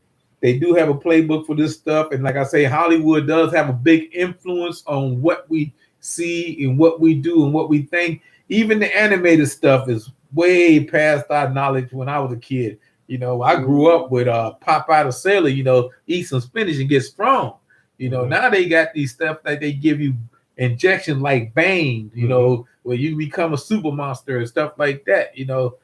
they do have a playbook for this stuff, and like I say, Hollywood does have a big influence on what we see and what we do and what we think. Even the animated stuff is way past our knowledge when I was a kid. You know, I grew up with Popeye the Sailor, you know, eat some spinach and get strong. You know, now they got these stuff that they give you injection like Bane, you know, where you become a super monster and stuff like that, you know,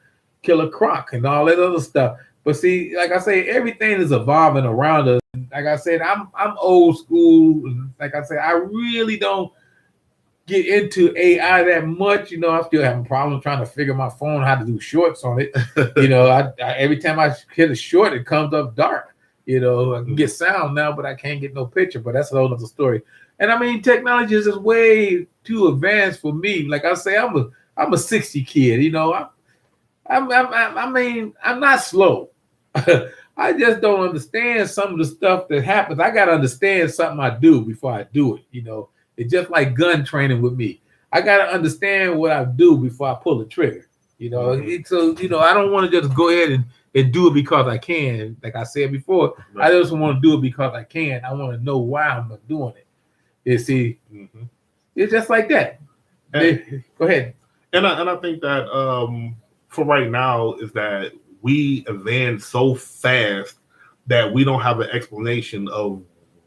Killer Croc and all that other stuff. But see, like I say, everything is evolving around us. Like I said, I'm old school. Like I said, I really don't get into AI that much. You know, I still having problems trying to figure my phone how to do shorts on it. You know, I every time I hit a short, it comes up dark. You know, I can get sound now, but I can't get no picture. But that's a whole other story. And I mean, technology is just way too advanced for me. Like I say, I'm a 60 kid. You know, I mean, I'm not slow. I just don't understand some of the stuff that happens. I got to understand something I do before I do it. You know, it's just like gun training with me. I got to understand what I do before I pull the trigger. You know, so, you know, I don't want to just go ahead and do it because I can. Like I said before, I just want to do it because I can. I want to know why I'm doing it. You see, it's just like that. Go ahead. And I think that for right now is that we advance so fast that we don't have an explanation of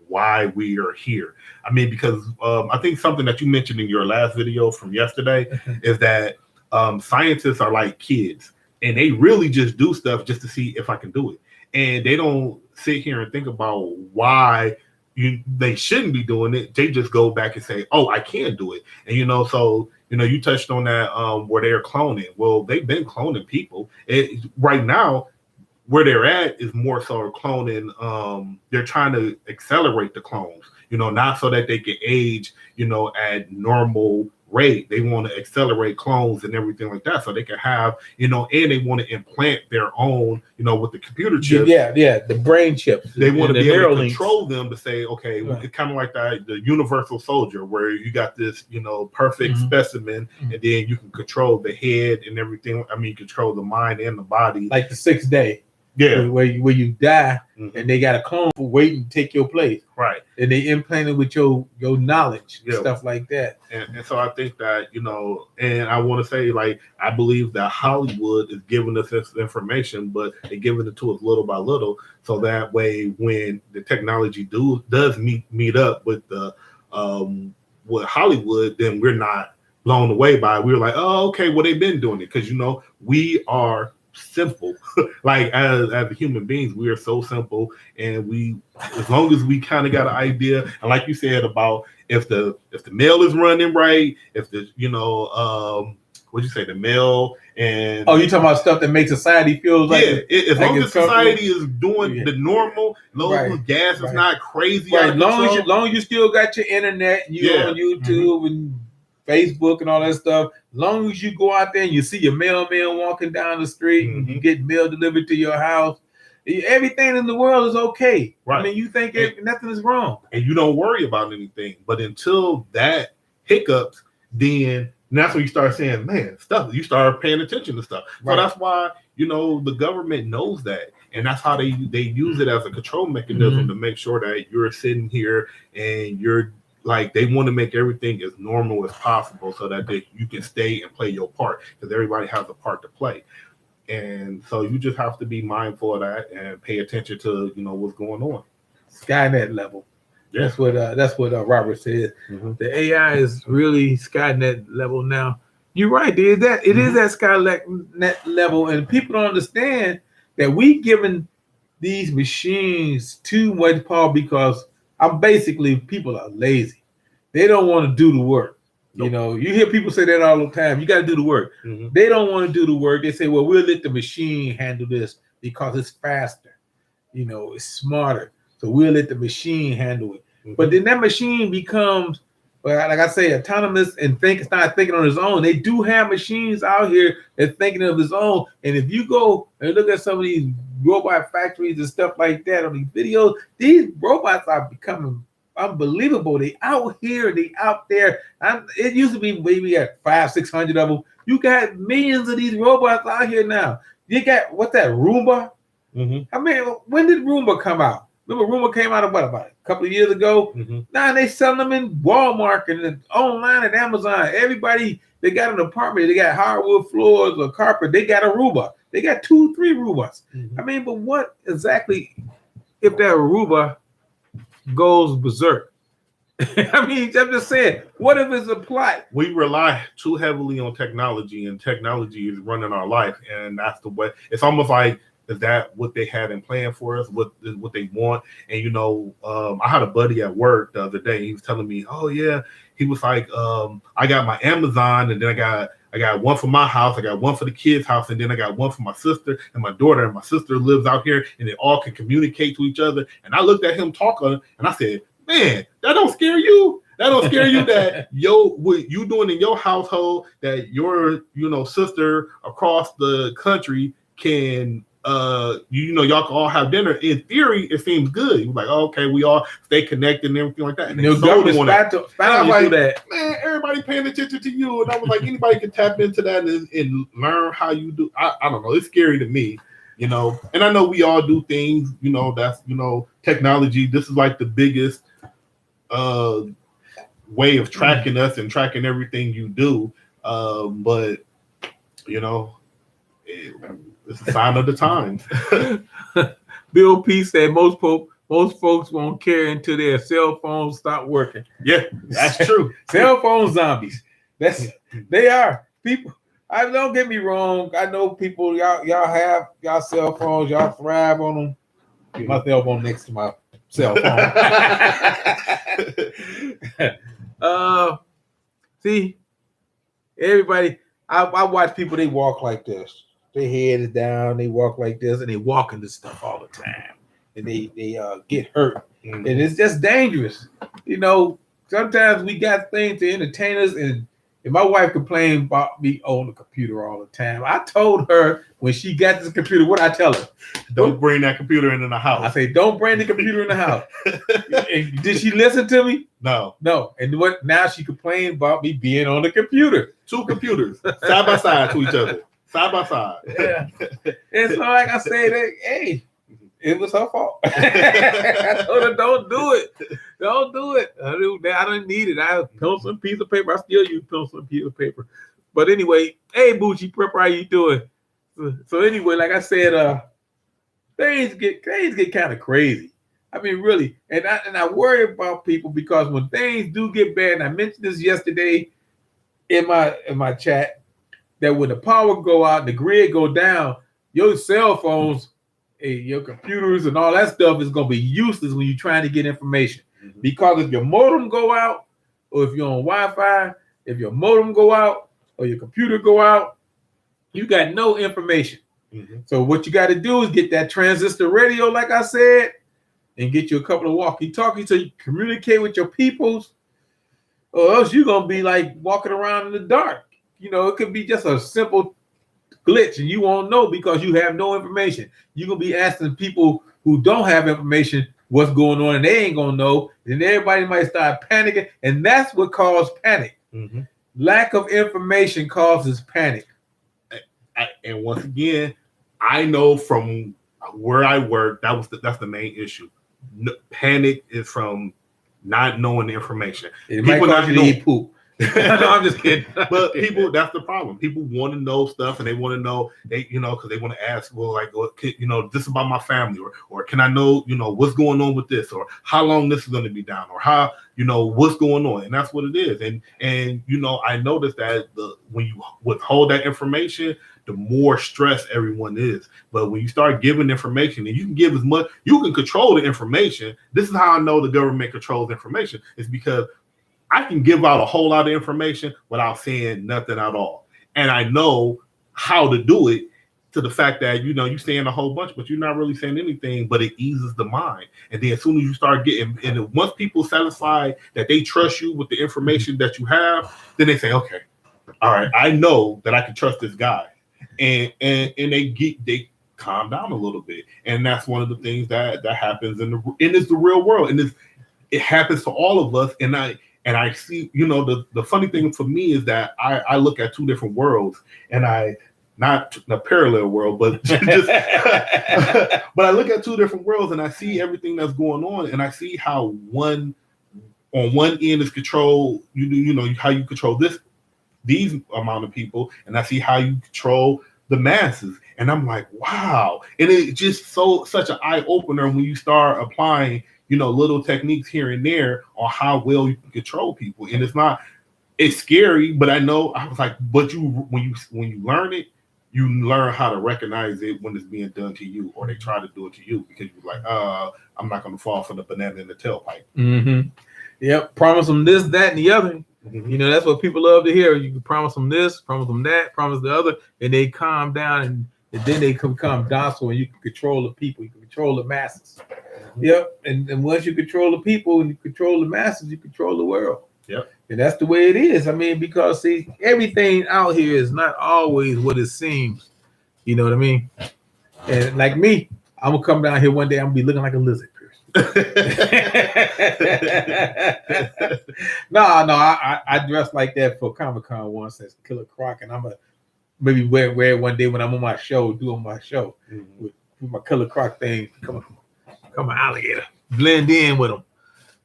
why we are here. I mean, because I think something that you mentioned in your last video from yesterday is that scientists are like kids, and they really just do stuff just to see if I can do it. And they don't sit here and think about why they shouldn't be doing it. They just go back and say, oh, I can do it. And, you know, so, you know, you touched on that where they're cloning. Well, they've been cloning people. Right now, where they're at is more so cloning. They're trying to accelerate the clones, you know, not so that they can age, you know, at normal rate. They want to accelerate clones and everything like that so they can have, you know, and they want to implant their own, you know, with the computer chips. Yeah, the brain chips. They want to be able to control them to say, okay, it's kind of like the universal soldier where you got this, you know, perfect specimen, and then you can control the head and everything. I mean, control the mind and the body. Like the 6th day. Yeah, where you die, and they got a clone for waiting to take your place. Right. And they implanted with your knowledge, stuff like that. And so I think that, and I want to say, like, I believe that Hollywood is giving us this information, but they're giving it to us little by little, so that way when the technology does meet up with the with Hollywood, then we're not blown away by it. We're like, oh, okay, well, they've been doing it, because we are simple. Like as human beings, we are so simple, and we, as long as we kind of got an idea, and like you said about if the mail is running right, if the what'd you say, the mail, and you talking about stuff that makes society feel like as long as society is doing the normal, as gas is not crazy, right? Long as you still got your internet, and you on YouTube and Facebook and all that stuff. Long as you go out there and you see your mailman walking down the street and you get mail delivered to your house, everything in the world is okay. Right. I mean, you think nothing is wrong, and you don't worry about anything. But until that hiccups, then that's when you start saying, man, stuff. You start paying attention to stuff. Right. So that's why the government knows that, and that's how they use it as a control mechanism to make sure that you're sitting here and you're. Like, they want to make everything as normal as possible so that you can stay and play your part, because everybody has a part to play. And so you just have to be mindful of that and pay attention to, what's going on. Skynet level. Yeah. That's what Robert said. The AI is really Skynet level now. You're right. It is that Skynet level, and people don't understand that we giving these machines too much power, because people are lazy. They don't want to do the work. Nope. You hear people say that all the time. You got to do the work. They don't want to do the work. They say, well, we'll let the machine handle this because it's faster. It's smarter. So we'll let the machine handle it. But then that machine becomes, like I say, autonomous and start thinking on its own. They do have machines out here that's thinking of its own. And if you go and look at some of these robot factories and stuff like that on these videos, these robots are becoming unbelievable. They out here, they out there. It used to be maybe at 500-600 of them. You got millions of these robots out here now. You got what's that, Roomba? I mean, when did Roomba come out? Remember, Roomba came out about a couple of years ago. Now they selling them in Walmart and online at Amazon. Everybody, they got an apartment, they got hardwood floors or carpet, they got a Roomba. They got 2-3 Roobas. I mean, but what exactly if that Roomba goes berserk? I mean, I'm just saying, what if it's a plot? We rely too heavily on technology, and technology is running our life, and that's the way. It's almost like, is that what they had in plan for us? What they want? And I had a buddy at work the other day. He was telling me, oh yeah, he was like, I got my Amazon, and then I got one for my house, I got one for the kids' house, and then I got one for my sister and my daughter. And my sister lives out here, and they all can communicate to each other. And I looked at him talking, and I said, man, that don't scare you? That don't scare you that what you doing in your household, that your sister across the country can y'all can all have dinner. In theory, it seems good. You're like, oh, okay, we all stay connected and everything like that. And the government's like, that. Man, everybody paying attention to you. And I was like, anybody can tap into that and learn how you do. I don't know. It's scary to me, And I know we all do things, that's, technology. This is like the biggest way of tracking us and tracking everything you do. But, it's a sign of the times. Bill P said most folks won't care until their cell phones stop working. Yeah, that's true. Cell phone zombies. They are people. I don't get me wrong. I know people. Y'all have y'all cell phones. Y'all thrive on them. Get my cell phone next to my cell phone. See, everybody. I watch people. They walk like this. Their head is down, they walk like this, and they walk into stuff all the time. And they get hurt. And it's just dangerous. Sometimes we got things to entertain us, and my wife complained about me on the computer all the time. I told her when she got this computer, what I tell her? Don't bring that computer into the house. I say, don't bring the computer in the house. Did she listen to me? No. And now she complained about me being on the computer. 2 computers, side by side to each other. Side by side. Yeah. And so, like I said, hey, it was her fault. I told her, don't do it. Don't do it. I didn't need it. I have pencil and piece of paper. I still use pencil and piece of paper. But anyway, hey, Bucci Prepper, how you doing? So anyway, like I said, things get kind of crazy. I mean, really, and I worry about people because when things do get bad, and I mentioned this yesterday in my chat, that when the power go out, the grid go down, your cell phones, your computers, and all that stuff is gonna be useless when you're trying to get information. Mm-hmm. Because if your modem go out, or if you're on Wi-Fi, if your modem go out, or your computer go out, you got no information. Mm-hmm. So what you got to do is get that transistor radio, like I said, and get you a couple of walkie-talkies so you communicate with your peoples, or else you're gonna be like walking around in the dark. You know, it could be just a simple glitch and you won't know because you have no information. You're gonna be asking people who don't have information what's going on, and they ain't gonna know. Then everybody might start panicking, and that's what caused panic. Mm-hmm. Lack of information causes panic. And once again, I know from where I work, that's the main issue. Panic is from not knowing the information. It people might cause you to eat poop. No, I'm just kidding. But people, that's the problem. People want to know stuff, and they want to know, because they want to ask, well, like, this about my family, or can I know, what's going on with this, or how long this is going to be down, or how, what's going on, and that's what it is. And I noticed that when you withhold that information, the more stressed everyone is. But when you start giving information, and you can give as much, you can control the information. This is how I know the government controls information. It's because I can give out a whole lot of information without saying nothing at all. And I know how to do it, to the fact that, you're saying a whole bunch, but you're not really saying anything, but it eases the mind. And then as soon as you start getting, and once people satisfied that they trust you with the information that you have, then they say, okay, all right, I know that I can trust this guy. And they calm down a little bit. And that's one of the things that happens in it's the real world. And it happens to all of us. And I see, the funny thing for me is that I look at two different worlds, and not a parallel world, but just, but I look at two different worlds, and I see everything that's going on, and I see how on one end is control, how you control these amount of people, and I see how you control the masses, and I'm like, wow. And it's just such an eye opener when you start applying, little techniques here and there on how well you can control people. And it's scary, but I know, I was like, but when you learn it, you learn how to recognize it when it's being done to you, or they try to do it to you, because you're like, I'm not going to fall for the banana in the tailpipe. Mm-hmm. Yep. Promise them this, that, and the other. Mm-hmm. That's what people love to hear. You can promise them this, promise them that, promise the other, and they calm down, and then they become docile, and you can control the people. You can control the masses. Mm-hmm. Yep. And once you control the people and you control the masses, you control the world. Yep. And that's the way it is. I mean, because see, everything out here is not always what it seems. You know what I mean? And like me, I'm gonna come down here one day, I'm gonna be looking like a lizard. No, I dressed like that for Comic-Con once as Killer Croc, and I'm gonna maybe wear it one day when I'm on my show, doing my show, mm-hmm. with my Killer Croc thing, come an alligator, blend in with them.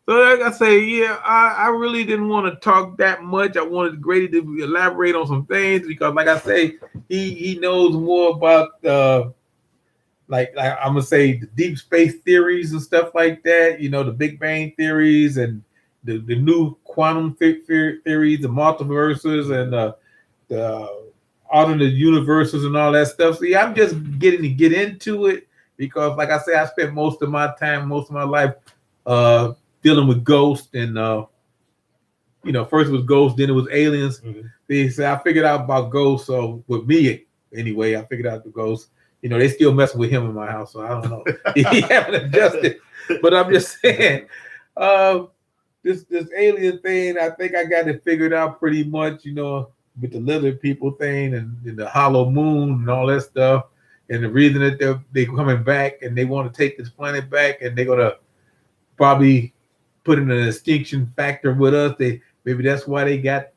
So like I say, yeah, I really didn't want to talk that much. I wanted Grady to elaborate on some things because, like I say, he knows more about like I'm gonna say the deep space theories and stuff like that. The Big Bang theories and the new quantum theories, the multiverses, and the alternate universes and all that stuff. So yeah, I'm just getting to get into it because, like I say, I spent most of my life dealing with ghosts, and first it was ghosts, then it was aliens. Mm-hmm. I figured out about ghosts. So with me anyway, I figured out the ghosts. They still messing with him in my house, so I don't know. He haven't adjusted, but I'm just saying, this alien thing, I think I got it figured out pretty much. With the lizard people thing and the hollow moon and all that stuff, and the reason that they're coming back and they want to take this planet back, and they're gonna probably put in an extinction factor with us. Maybe that's why they got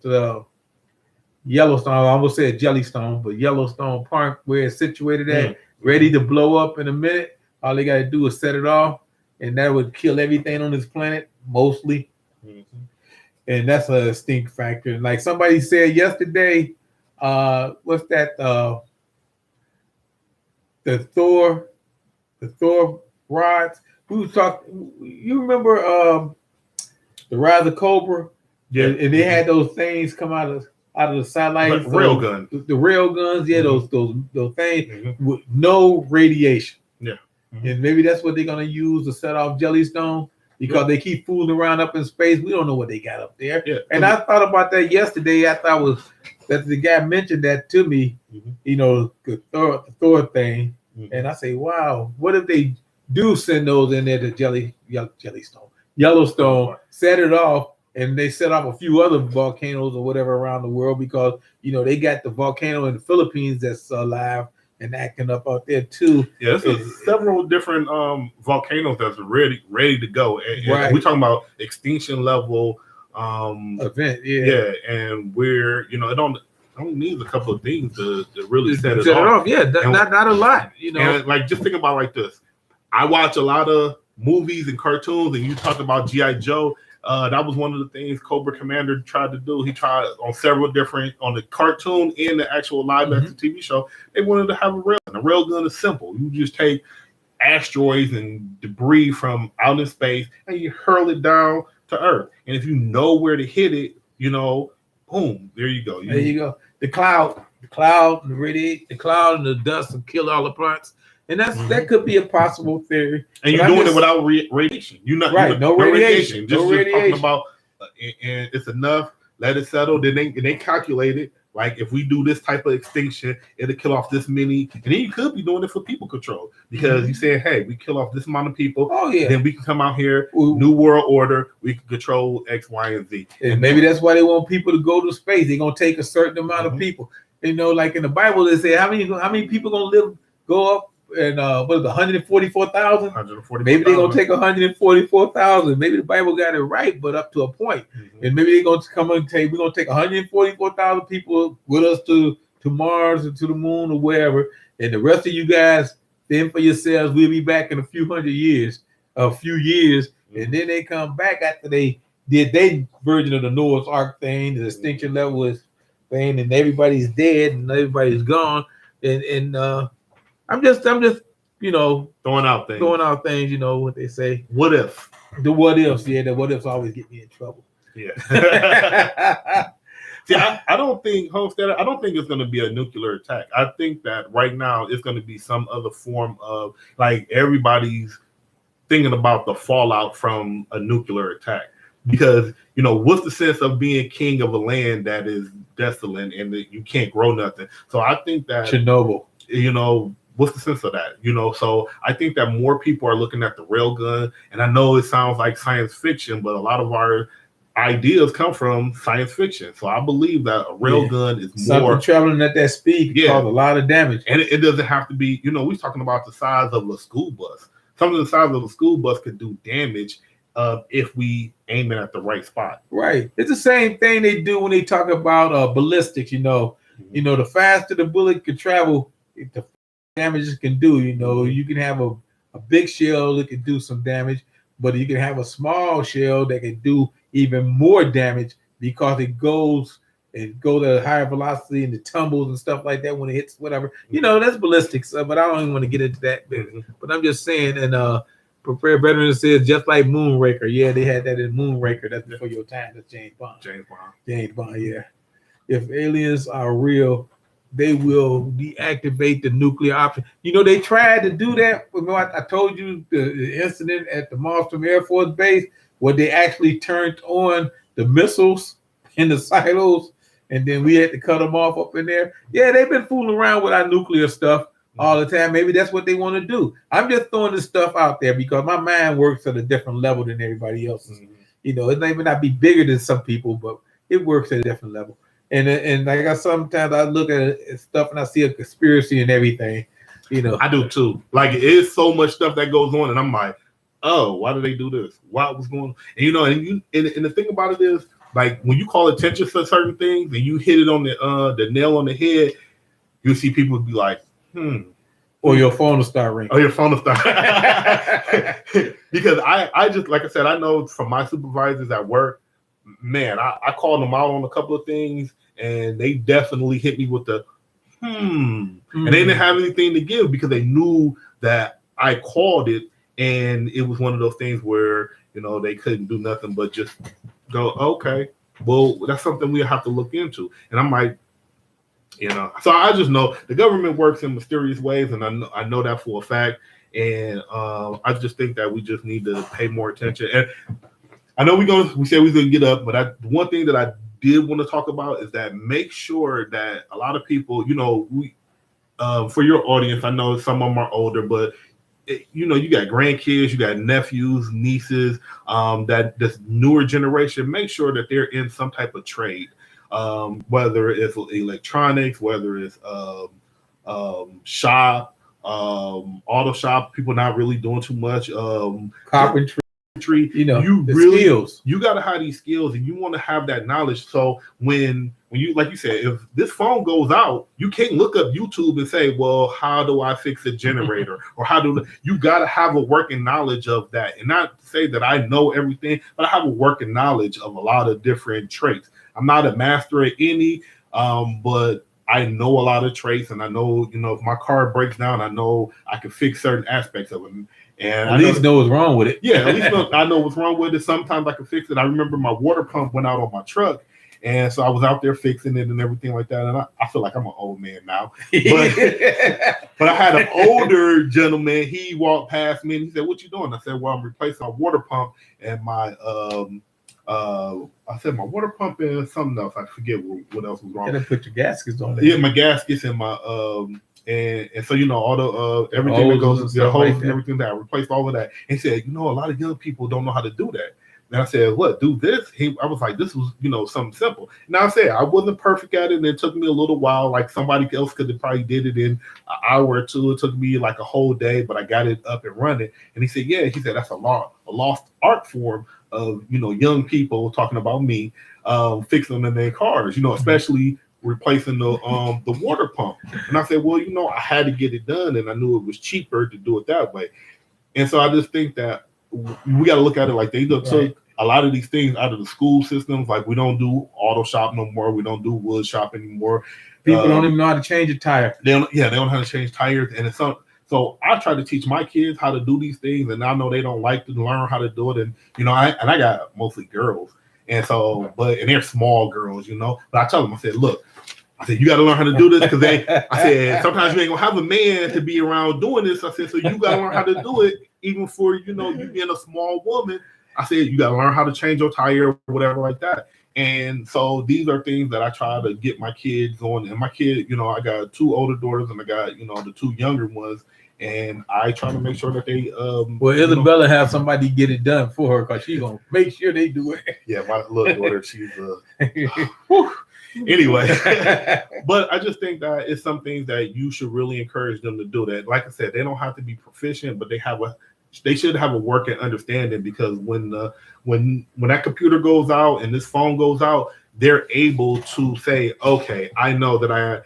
Yellowstone. I almost said Jellystone, but Yellowstone Park, where it's situated at, ready to blow up in a minute. All they got to do is set it off, and that would kill everything on this planet, mostly. And that's a stink factor. Like somebody said yesterday, what's that? The Thor rods. We was talking. You remember the Rise of Cobra? Yeah, and they had those things come out of the satellites. Like rail guns. The rail guns, yeah, those things with no radiation. Yeah. And maybe that's what they're gonna use to set off Jellystone because they keep fooling around up in space. We don't know what they got up there. Yeah. And I thought about that yesterday. I thought that the guy mentioned that to me, you know, the Thor thing. And I say, wow, what if they do send those in there to Yellowstone, set it off, and they set off a few other volcanoes or whatever around the world because, you know, they got the volcano in the Philippines that's alive and acting up out there too. Yeah, there's several different volcanoes that's ready to go. And we're talking about extinction level event. Yeah, and we're, you know, it don't need a couple of things to really set it off. Yeah, not a lot, you know. And like, just think about it like this. I watch a lot of movies and cartoons, and you talked about G.I. Joe. That was one of the things Cobra Commander tried to do. He tried on several different, on the cartoon and the actual live action TV show. They wanted to have a rail gun. A rail gun is simple. You just take asteroids and debris from out in space and you hurl it down to Earth. And if you know where to hit it, you know, boom, there you go. There you go. The cloud, the cloud and the dust will kill all the plants. And that could be a possible theory. And you're doing it without radiation. You're not no radiation. Just talking about, and it's enough. Let it settle. Then they calculate it. Like, if we do this type of extinction, it'll kill off this many. And then you could be doing it for people control because you said, hey, we kill off this amount of people. Oh yeah. Then we can come out here, new world order. We can control X, Y, and Z. And maybe that's why they want people to go to space. They're gonna take a certain amount of people. You know, like in the Bible, they say how many people gonna go up. And what is it, 144,000? 144,000. Maybe they're gonna take 144,000. Maybe the Bible got it right, but up to a point. And maybe they're gonna come and say we're gonna take 144,000 people with us to Mars or to the moon or wherever, and the rest of you guys fend for yourselves. We'll be back in a few years, and then they come back after they did their version of the Noah's Ark thing, the extinction level is thing, and everybody's dead and everybody's gone, and I'm just, you know, throwing out things. You know what they say. What if? The what ifs, yeah. The what ifs always get me in trouble. Yeah. See, I don't think Homesteader. I don't think it's going to be a nuclear attack. I think that right now it's going to be some other form of, like, everybody's thinking about the fallout from a nuclear attack. Because, you know, what's the sense of being king of a land that is desolate and that you can't grow nothing? So I think that Chernobyl, you know. What's the sense of that? You know, so I think that more people are looking at the railgun, and I know it sounds like science fiction, but a lot of our ideas come from science fiction. So I believe that a railgun is more traveling at that speed can cause a lot of damage. And it doesn't have to be, you know, we're talking about the size of a school bus. Something the size of a school bus could do damage if we aim it at the right spot. Right. It's the same thing they do when they talk about ballistics. You know, the faster the bullet can travel, the damage it can do. You know, you can have a big shell that can do some damage, but you can have a small shell that can do even more damage because it goes at a higher velocity and it tumbles and stuff like that when it hits whatever. You know, that's ballistics, but I don't even want to get into that. But I'm just saying, and Prepared Veteran says just like Moonraker. Yeah, they had that in Moonraker. That's before your time. That's James Bond. James Bond, yeah. If aliens are real, they will deactivate the nuclear option. You know, they tried to do that. I told you the incident at the Marston Air Force Base where they actually turned on the missiles in the silos, and then we had to cut them off up in there. Yeah, they've been fooling around with our nuclear stuff all the time. Maybe that's what they want to do. I'm just throwing this stuff out there because my mind works at a different level than everybody else's. You know, it may not be bigger than some people, but it works at a different level. And like sometimes I look at stuff and I see a conspiracy and everything, you know. I do too. Like, it is so much stuff that goes on, and I'm like, oh, why do they do this? Why was going on? And you know, and the thing about it is, like when you call attention to certain things and you hit it on the nail on the head, you'll see people be like, or your phone will start ringing. Or your phone will start. Because I just, like I said, I know from my supervisors at work, man, I called them out on a couple of things, and they definitely hit me with the and they didn't have anything to give because they knew that I called it, and it was one of those things where, you know, they couldn't do nothing but just go, okay, well, that's something we have to look into. And I'm like, you know, so I just know the government works in mysterious ways, and I know that for a fact. And I just think that we just need to pay more attention. And I know we said we're gonna get up, but one thing that I did want to talk about is that make sure that a lot of people, you know, for your audience, I know some of them are older, but you know, you got grandkids, you got nephews, nieces, that this newer generation, make sure that they're in some type of trade, whether it's electronics, whether it's shop, auto shop, people not really doing too much, carpentry. You know, you really skills. You got to have these skills, and you want to have that knowledge. So when you, like you said, if this phone goes out, you can't look up YouTube and say, well, how do I fix a generator? Or you got to have a working knowledge of that. And not to say that I know everything, but I have a working knowledge of a lot of different traits. I'm not a master at any, but I know a lot of traits, and I know, you know, if my car breaks down, I know I can fix certain aspects of it. And at least know what's wrong with it. Yeah, at least I know what's wrong with it. Sometimes I can fix it. I remember my water pump went out on my truck, and so I was out there fixing it and everything like that. And I feel like I'm an old man now. But I had an older gentleman. He walked past me and he said, "What you doing?" I said, "Well, I'm replacing my water pump and my I said my water pump and something else. I forget what else was wrong." And then put your gaskets on there. Yeah, my gaskets and my and so, you know, all the everything that goes, the hose and everything that I replaced all of that. And he said, you know, a lot of young people don't know how to do that. And I said, what, do this? I was like, this was, you know, something simple. Now I said I wasn't perfect at it, and it took me a little while. Like somebody else could have probably did it in an hour or two. It took me like a whole day, but I got it up and running. And he said, yeah, he said that's a lost art form of, you know, young people, talking about me, fixing in their cars, you know, especially replacing the water pump. And I said, well, you know, I had to get it done, and I knew it was cheaper to do it that way. And so I just think that we got to look at it like they took a lot of these things out of the school systems. Like we don't do auto shop no more. We don't do wood shop anymore. People don't even know how to change a tire. They don't know how to change tires. And it's so I try to teach my kids how to do these things, and I know they don't like to learn how to do it. And, you know, I got mostly girls. And so, and they're small girls, you know, but I tell them, I said, look, you got to learn how to do this, because I said, sometimes you ain't gonna have a man to be around doing this. I said, so you got to learn how to do it, even for, you know, you being a small woman. I said, you got to learn how to change your tire or whatever like that. And so these are things that I try to get my kids on. And my kid, you know, I got 2 older daughters and I got, you know, the 2 younger ones. And I try to make sure that they well, Isabella have somebody get it done for her, because she's gonna make sure they do it. Yeah, my little daughter, she's anyway. But I just think that it's some things that you should really encourage them to do. That, like I said, they don't have to be proficient, but they should have a working understanding, because when that computer goes out and this phone goes out, they're able to say, okay, I know that I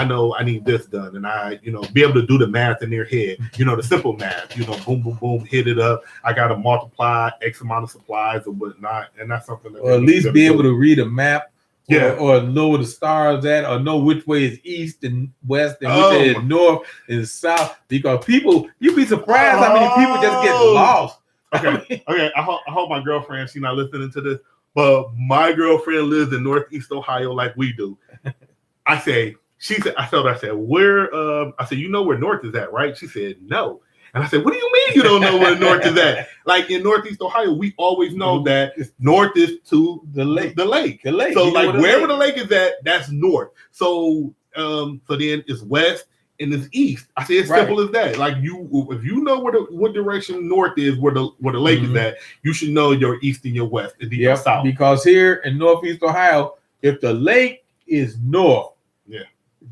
know I need this done, and I, you know, be able to do the math in their head, you know, the simple math, you know, boom, boom, boom, hit it up. I got to multiply X amount of supplies or whatnot. And that's something that, or at least be able to read a map. Yeah, or know where the stars at, or know which way is east and west and which is north and south. Because you'd be surprised how many people just get lost. Okay, okay. I hope my girlfriend, she's not listening to this, but my girlfriend lives in Northeast Ohio like we do. I said, where? I said, you know where North is at, right? She said, no. And I said, what do you mean you don't know where North is at? Like in Northeast Ohio, we always know that North is to the lake. The lake. So like wherever the lake is at, that's North. So so then it's West and it's East. I said, it's simple as that. Like if you know what direction North is, where the lake is at, you should know your East and your West and your South. Because here in Northeast Ohio, if the lake is north,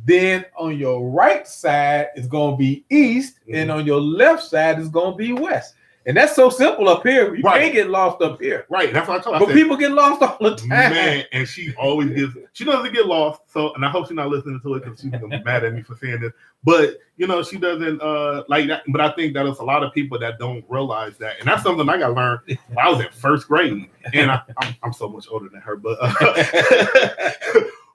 then on your right side is going to be east, and on your left side is going to be west. And that's so simple up here. You can't get lost up here. Right. That's what I told her. But people get lost all the time. Man, and she always gets, she doesn't get lost. So, and I hope she's not listening to it because she's gonna be mad at me for saying this. But you know, she doesn't like that. But I think that there's a lot of people that don't realize that, and that's something I got learned when I was in first grade. And I'm so much older than her, but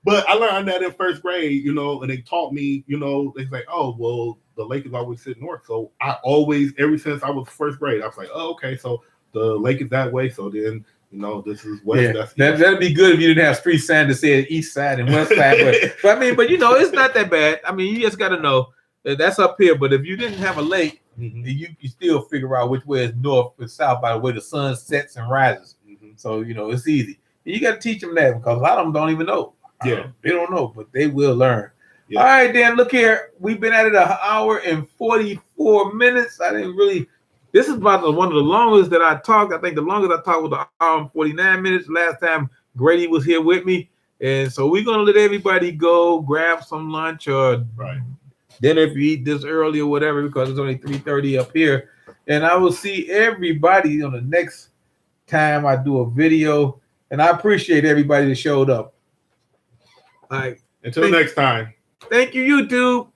but I learned that in first grade, you know, and they taught me, you know, they say, oh, well, the lake is always sit north. So I always, ever since I was first grade, I was like, oh, okay, so the lake is that way. So then, you know, this is west. Yeah, that'd be good if you didn't have street sign that said east side and west side. But I mean, but you know, it's not that bad. I mean, you just got to know that that's up here. But if you didn't have a lake, you still figure out which way is north and south by the way the sun sets and rises. So, you know, it's easy. And you got to teach them that because a lot of them don't even know. Yeah. They don't know, but they will learn. Yeah. All right, Dan, look here. We've been at it 1 hour and 44 minutes. I didn't really, this is about one of the longest that I talked. I think the longest I talked was 1 hour and 49 minutes. Last time Grady was here with me. And so we're going to let everybody go grab some lunch or dinner if you eat this early or whatever, because it's only 3:30 up here. And I will see everybody on the next time I do a video. And I appreciate everybody that showed up. All right. Until next time. Thank you, YouTube.